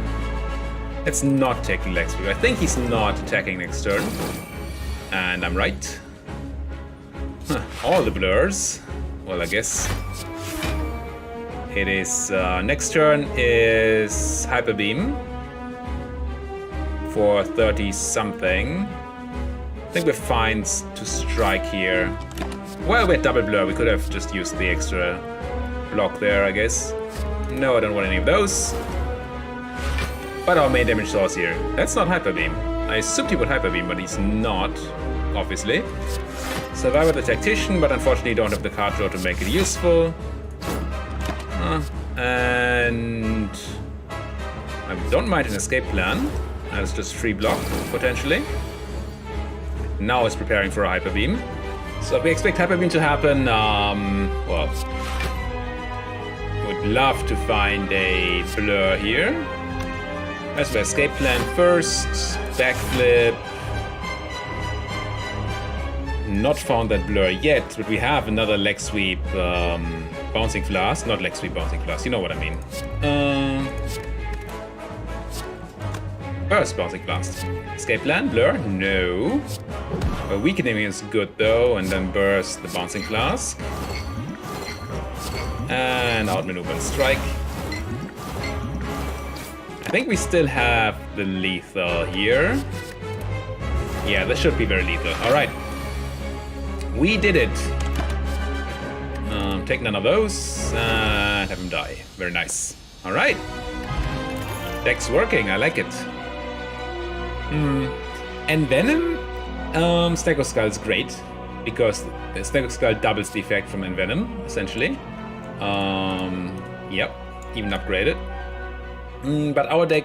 Let's not take the leg sweep. I think he's not attacking next turn. And I'm right. All the blurs. Well, I guess It is next turn is Hyper Beam for 30 something. I think we're fine to strike here. Well, we're double blur. We could have just used the extra block there, I guess. No, I don't want any of those. But our main damage source here. That's not Hyper Beam. I assumed he would Hyper Beam, but he's not, obviously. Survivor the Tactician, but unfortunately don't have the card draw to make it useful. And I don't mind an escape plan. That's just free block, potentially. Now it's preparing for a Hyper Beam. So we expect Hyper Beam to happen, well, would love to find a blur here. As well, escape plan first, backflip. Not found that blur yet, but we have another leg sweep bouncing blast. Not leg sweep bouncing blast, you know what I mean. Burst bouncing blast. Escape plan, blur, no. Weakening is good though, and then burst the bouncing flask. And outmaneuver and strike. I think we still have the lethal here. Yeah, this should be very lethal. Alright. We did it. Take none of those and have him die. Very nice. Alright. Deck's working, I like it. Envenom? Snake of Skull is great because the Snake of Skull doubles the effect from Envenom, essentially. Yep, even upgraded. But our deck...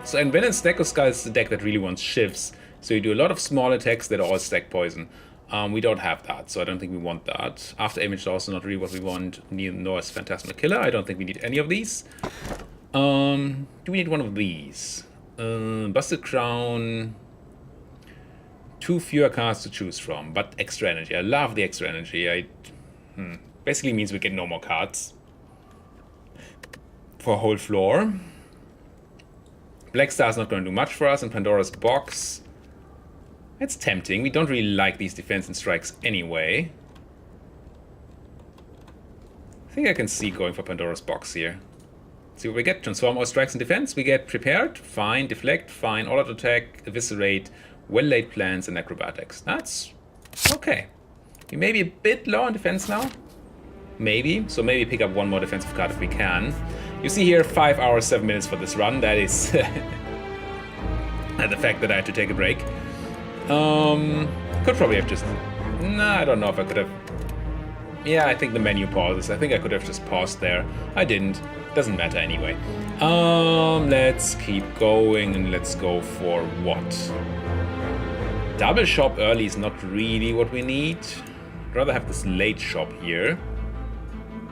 So Envenom Snake of Skull is the deck that really wants shifts. So you do a lot of small attacks that all stack poison. We don't have that, so I don't think we want that. After Image is also not really what we want, nor is Phantasmal Killer. I don't think we need any of these. Do we need one of these? Busted Crown... 2 fewer cards to choose from, but extra energy. I love the extra energy. Basically means we get no more cards for a whole floor. Black Star's not going to do much for us, and Pandora's Box. It's tempting. We don't really like these defense and strikes anyway. I think I can see going for Pandora's Box here. See what we get. Transform all strikes in defense. We get prepared, fine, deflect, fine, all out attack, eviscerate, well-laid plans, and acrobatics. That's okay. We may be a bit low on defense now. Maybe. So maybe pick up one more defensive card if we can. You see here 5 hours, 7 minutes for this run. That is the fact that I had to take a break. Could probably have just... Nah, I don't know if I could have... Yeah, I think the menu pauses. I think I could have just paused there. I didn't. Doesn't matter anyway. Let's keep going and let's go for what? Double shop early is not really what we need. I'd rather have this late shop here.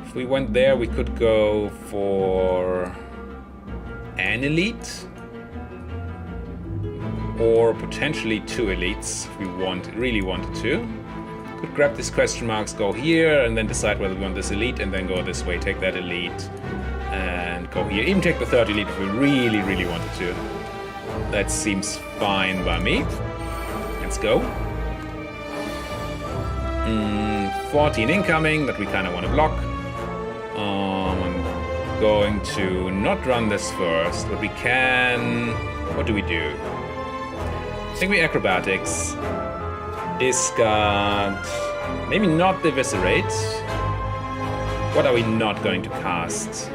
If we went there, we could go for an elite. Or potentially 2 elites if we really wanted to. Could grab these question marks, go here, and then decide whether we want this elite, and then go this way, take that elite, and go here. Even take the 3rd elite if we really, really wanted to. That seems fine by me. Let's go. 14 incoming that we kind of want to block. I'm going to not run this first, but we can... What do we do? I think we acrobatics. Discard. Maybe not the eviscerate. What are we not going to cast?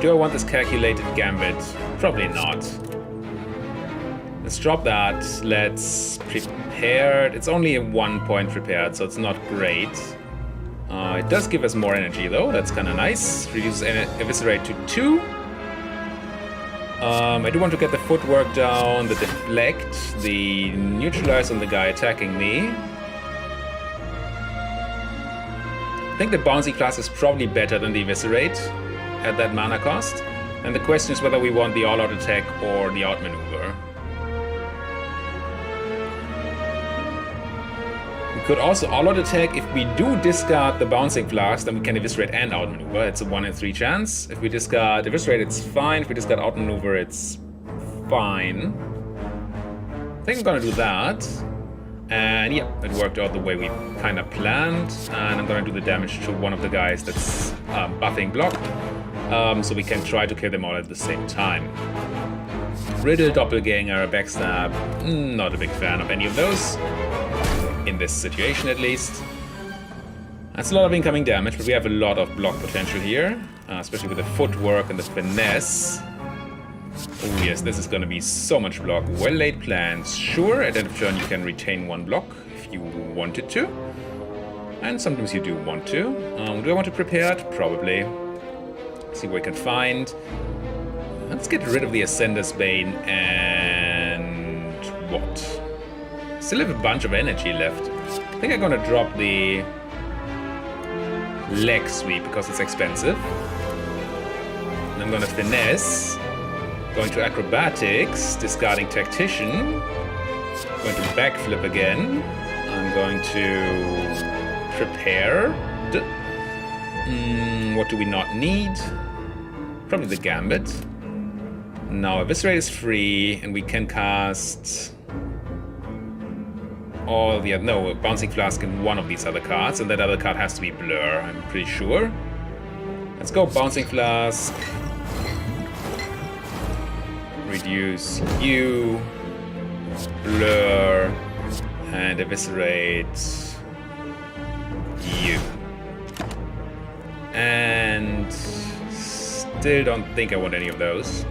Do I want this calculated gambit? Probably not. Let's drop that. Let's prepare. It's only a 1 point prepared, so it's not great. It does give us more energy though. That's kind of nice. Reduces eviscerate to 2. I do want to get the footwork down, the deflect, the neutralize on the guy attacking me. I think the bouncy class is probably better than the eviscerate at that mana cost. And the question is whether we want the all-out attack or the outmaneuver. We could also all-out attack. If we do discard the bouncing blast, then we can eviscerate and outmaneuver. It's a 1 in 3 chance. If we discard eviscerate, it's fine. If we discard outmaneuver, it's fine. I think I'm gonna do that. And yeah, it worked out the way we kind of planned. And I'm gonna do the damage to one of the guys that's buffing block. So we can try to kill them all at the same time. Riddle, Doppelganger, Backstab, not a big fan of any of those. In this situation at least. That's a lot of incoming damage, but we have a lot of block potential here. Especially with the footwork and the finesse. Oh yes, this is gonna be so much block. Well laid plans. Sure, at end of turn you can retain one block if you wanted to. And sometimes you do want to. Do I want to prepare it? Probably. See what we can find. Let's get rid of the Ascender's Bane and what? Still have a bunch of energy left. I think I'm gonna drop the leg sweep because it's expensive. And I'm gonna finesse. Going to acrobatics, discarding tactician. Going to backflip again. I'm going to prepare. What do we not need? Probably the gambit. Now eviscerate is free, and we can cast all the no bouncing flask in one of these other cards, and that other card has to be blur. I'm pretty sure. Let's go bouncing flask. Reduce you, blur, and eviscerate you. And still don't think I want any of those.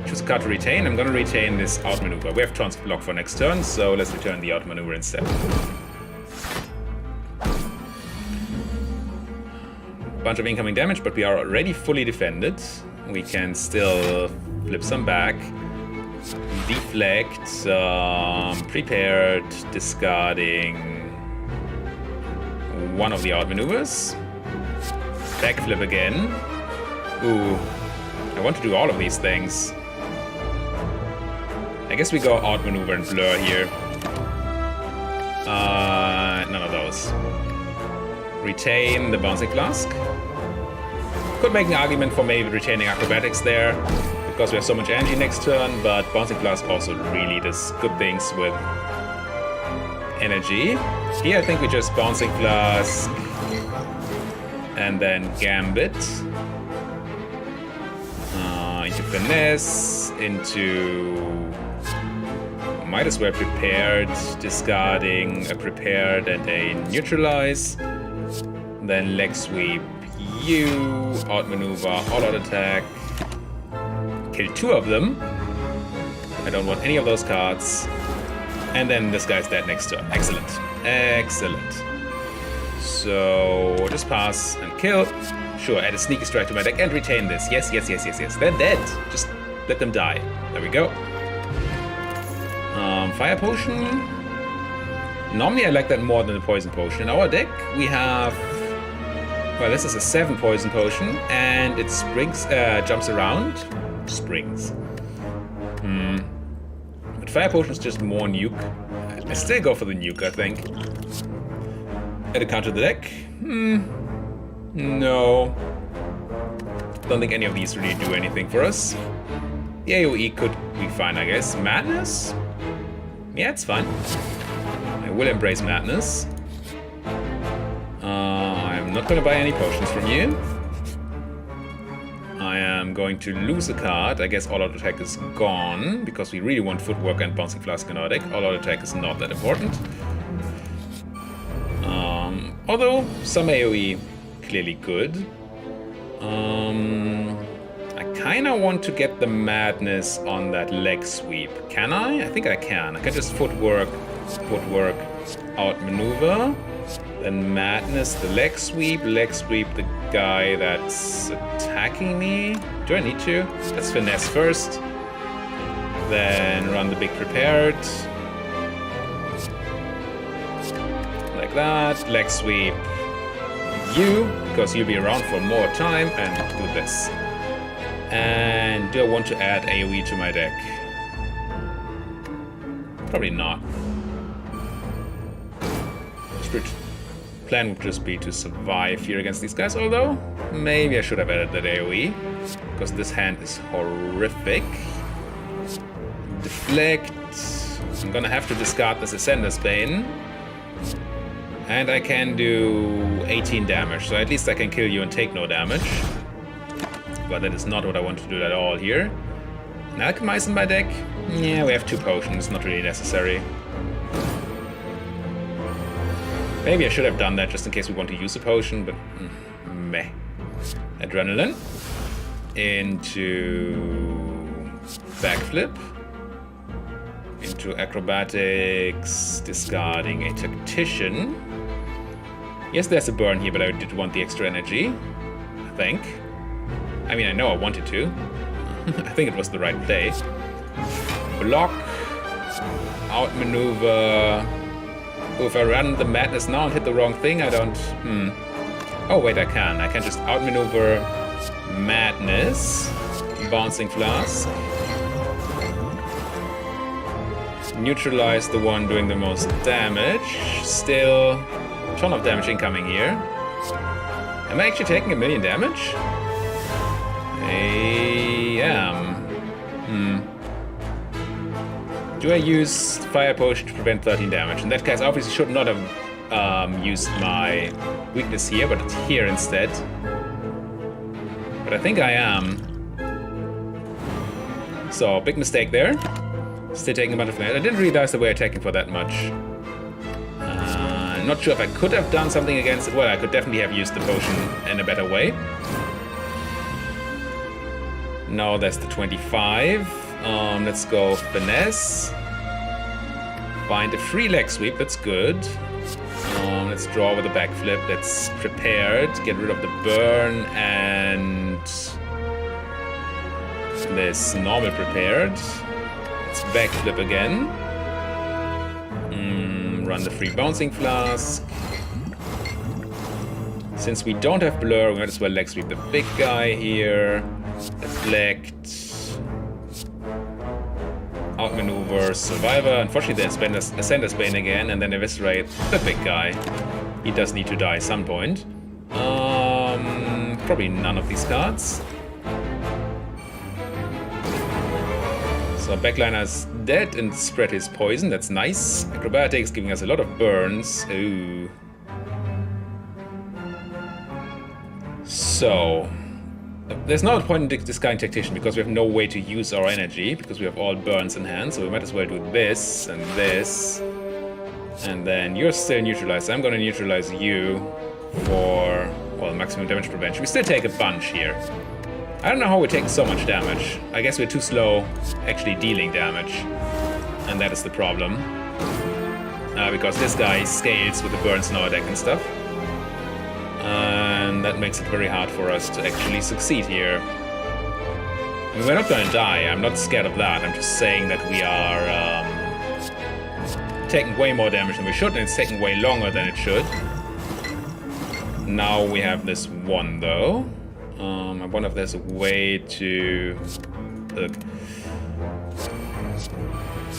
Choose a card to retain. I'm gonna retain this outmaneuver. We have tons of block for next turn, so let's return the outmaneuver instead. Bunch of incoming damage, but we are already fully defended. We can still flip some back. Deflect, prepared, discarding one of the outmaneuvers. Backflip again. Ooh, I want to do all of these things. I guess we go outmaneuver and blur here. None of those. Retain the bouncing flask. Could make an argument for maybe retaining acrobatics there, because we have so much energy next turn, but bouncing flask also really does good things with energy. Here I think we just bouncing flask and then gambit into finesse, into might as well prepared, discarding a prepared and a neutralize, then leg sweep you, outmaneuver, all out attack, kill two of them. I don't want any of those cards. And then this guy's dead next turn. Excellent. Excellent. So just pass and kill. Sure, add a sneaky strike to my deck and retain this. Yes, yes, yes, yes, yes. They're dead. Just let them die. There we go. Fire potion. Normally I like that more than the poison potion. In our deck we have, well, this is a 7 poison potion and it springs, jumps around. Springs. But fire potion is just more nuke. I still go for the nuke, I think. Add a card to the deck. No. Don't think any of these really do anything for us. The AoE could be fine, I guess. Madness? Yeah, it's fine. I will embrace madness. I'm not going to buy any potions from you. I am going to lose a card. I guess all-out attack is gone, because we really want footwork and bouncing flask in our deck. All-out attack is not that important. Although, some AoE clearly good. I kind of want to get the madness on that leg sweep. Can I? I think I can. I can just footwork, outmaneuver. Then madness, the leg sweep the guy that's attacking me. Do I need to? Let's finesse first. Then run the big prepared. Like that. Leg sweep you, because you'll be around for more time, and do this. And do I want to add AoE to my deck? Probably not. Plan would just be to survive here against these guys, although maybe I should have added that AoE, because this hand is horrific. Deflect, I'm gonna have to discard this Ascender's Bane. And I can do 18 damage, so at least I can kill you and take no damage. But that is not what I want to do at all here. An Alchemize in my deck? Yeah, we have 2 potions, not really necessary. Maybe I should have done that just in case we want to use a potion, but meh. Adrenaline. Into backflip. Into acrobatics, discarding a tactician. Yes, there's a burn here, but I did want the extra energy, I think. I mean, I know I wanted to. I think it was the right play. Block. Outmaneuver. Oh, if I run the madness now and hit the wrong thing, I don't... Oh, wait, I can. I can just outmaneuver madness. Bouncing flask. Neutralize the one doing the most damage. Still, a ton of damage incoming here. Am I actually taking 1,000,000 damage? I am. Do I use Fire Potion to prevent 13 damage? In that case, I obviously should not have used my weakness here, but it's here instead. But I think I am. So, big mistake there. Still taking a bunch of damage. I didn't realize they were attacking for that much. Not sure if I could have done something against it. Well, I could definitely have used the potion in a better way. Now that's the 25. Let's go finesse. Find a free leg sweep. That's good. Let's draw with a backflip. That's prepared. Get rid of the burn and this normal prepared. Let's backflip again. Run the free bouncing flask. Since we don't have blur, we might as well leg sweep the big guy here. Deflect. Outmaneuver Survivor. Unfortunately, there's Ascender's Bane again, and then eviscerate the big guy. He does need to die at some point. Probably none of these cards. So Backliner's dead and spread his poison. That's nice. Acrobatics giving us a lot of burns. Ooh. So there's no point in discarding Tactician because we have no way to use our energy because we have all burns in hand. So we might as well do this and this. And then you're still neutralized. I'm going to neutralize you for, well, maximum damage prevention. We still take a bunch here. I don't know how we're taking so much damage. I guess we're too slow actually dealing damage. And that is the problem. Because this guy scales with the burns in our deck and stuff. And that makes it very hard for us to actually succeed here. I mean, we're not gonna die. I'm not scared of that. I'm just saying that we are taking way more damage than we should, and it's taking way longer than it should. Now we have this one, though. I wonder if there's a way to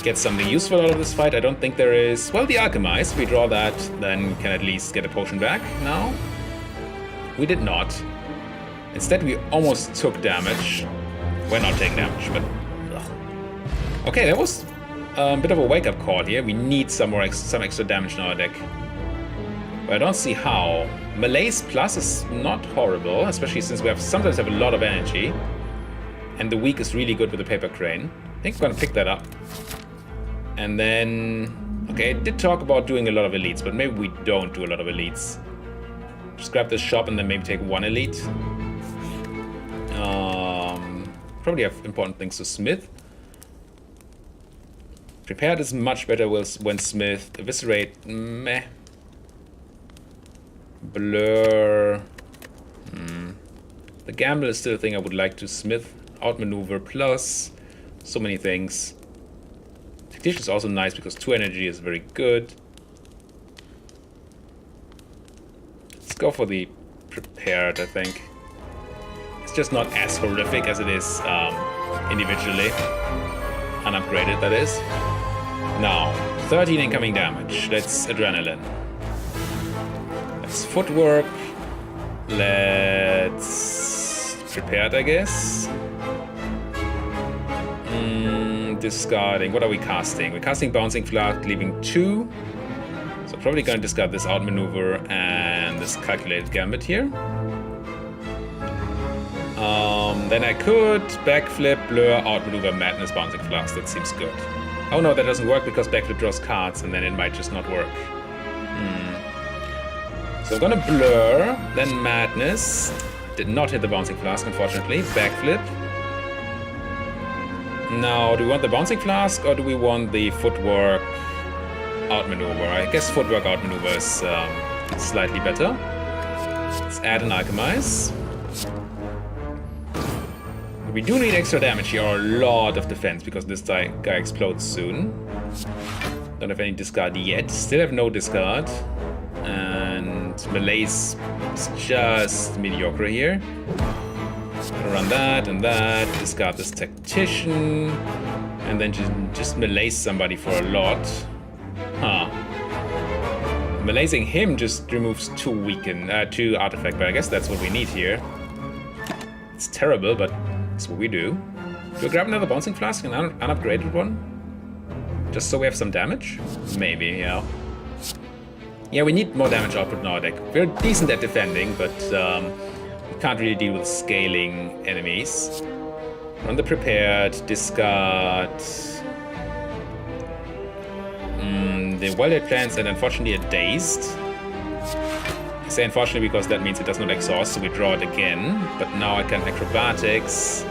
get something useful out of this fight. I don't think there is. Well, the Alchemize. If we draw that, then we can at least get a potion back now. We did not. Instead, we almost took damage. We're not taking damage, but... Ugh. Okay, that was a bit of a wake-up call here. We need some extra damage in our deck. But I don't see how. Malaise Plus is not horrible, especially since we sometimes have a lot of energy. And the weak is really good with the Paper Crane. I think I'm gonna pick that up. And then... Okay, I did talk about doing a lot of elites, but maybe we don't do a lot of elites. Just grab this shop and then maybe take one elite. Probably have important things to smith. Prepared is much better when smith. Eviscerate, meh. Blur. The gamble is still a thing I would like to smith. Outmaneuver plus. So many things. Tactician is also nice because 2 energy is very good. Let's go for the prepared, I think. It's just not as horrific as it is individually. Unupgraded, that is. Now, 13 incoming damage. That's adrenaline. Let's footwork. Let's prepared, I guess. discarding. What are we casting? We're casting Bouncing Flask, leaving 2. So probably going to discard this outmaneuver and this calculated gambit here. Then I could backflip, blur, outmaneuver, madness, Bouncing Flask. That seems good. Oh no, that doesn't work because backflip draws cards and then it might just not work. So I'm gonna blur, then madness. Did not hit the Bouncing Flask, unfortunately. Backflip. Now, do we want the Bouncing Flask or do we want the footwork outmaneuver? I guess footwork outmaneuver is slightly better. Let's add an alchemize. We do need extra damage here, or a lot of defense, because this guy explodes soon. Don't have any discard yet. Still have no discard. And Malaise is just mediocre here. Run that and that, discard this Tactician, and then just Malaise somebody for a lot. Huh. Malaising him just removes 2 artifact, but I guess that's what we need here. It's terrible, but that's what we do. Do we grab another Bouncing Flask, an unupgraded one? Just so we have some damage? Maybe, yeah. Yeah, we need more damage output in our deck. We're decent at defending, but we can't really deal with scaling enemies. Run the prepared, discard the well-laid plans, and unfortunately a dazed. I say unfortunately because that means it does not exhaust, so we draw it again. But now I can acrobatics.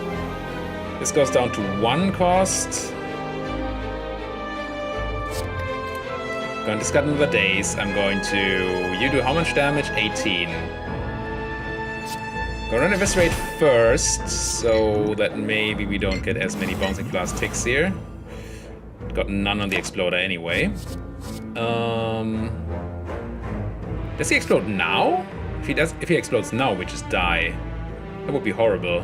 This goes down to 1 cost. Going to discard another daze. I'm going to... You do how much damage? 18. Gonna run Eviscerate first, so that maybe we don't get as many Bouncing Flask ticks here. Got none on the Exploder anyway. Does he explode now? If he explodes now, we just die. That would be horrible.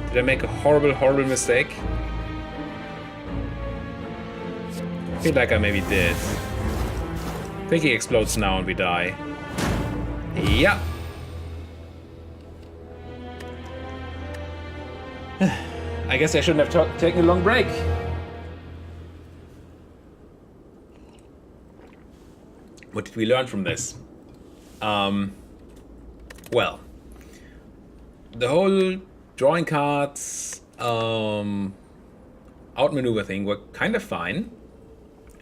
Did I make a horrible, horrible mistake? I feel like I maybe did. I think he explodes now and we die. Yeah. I guess I shouldn't have taken a long break. What did we learn from this? Well, the whole drawing cards, outmaneuver thing were kind of fine.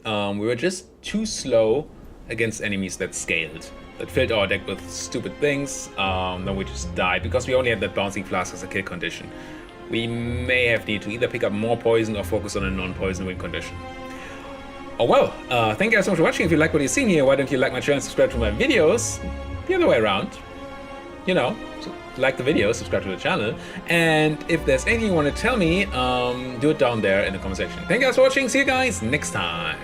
We were just too slow against enemies that scaled, that filled our deck with stupid things. Then we just died because we only had that Bouncing Flask as a kill condition. We may have need to either pick up more poison or focus on a non-poison win condition. Oh well, thank you guys so much for watching. If you like what you've seen here, why don't you like my channel and subscribe to my videos? The other way around. You know, so like the video, subscribe to the channel. And if there's anything you want to tell me, do it down there in the comment section. Thank you guys for watching. See you guys next time.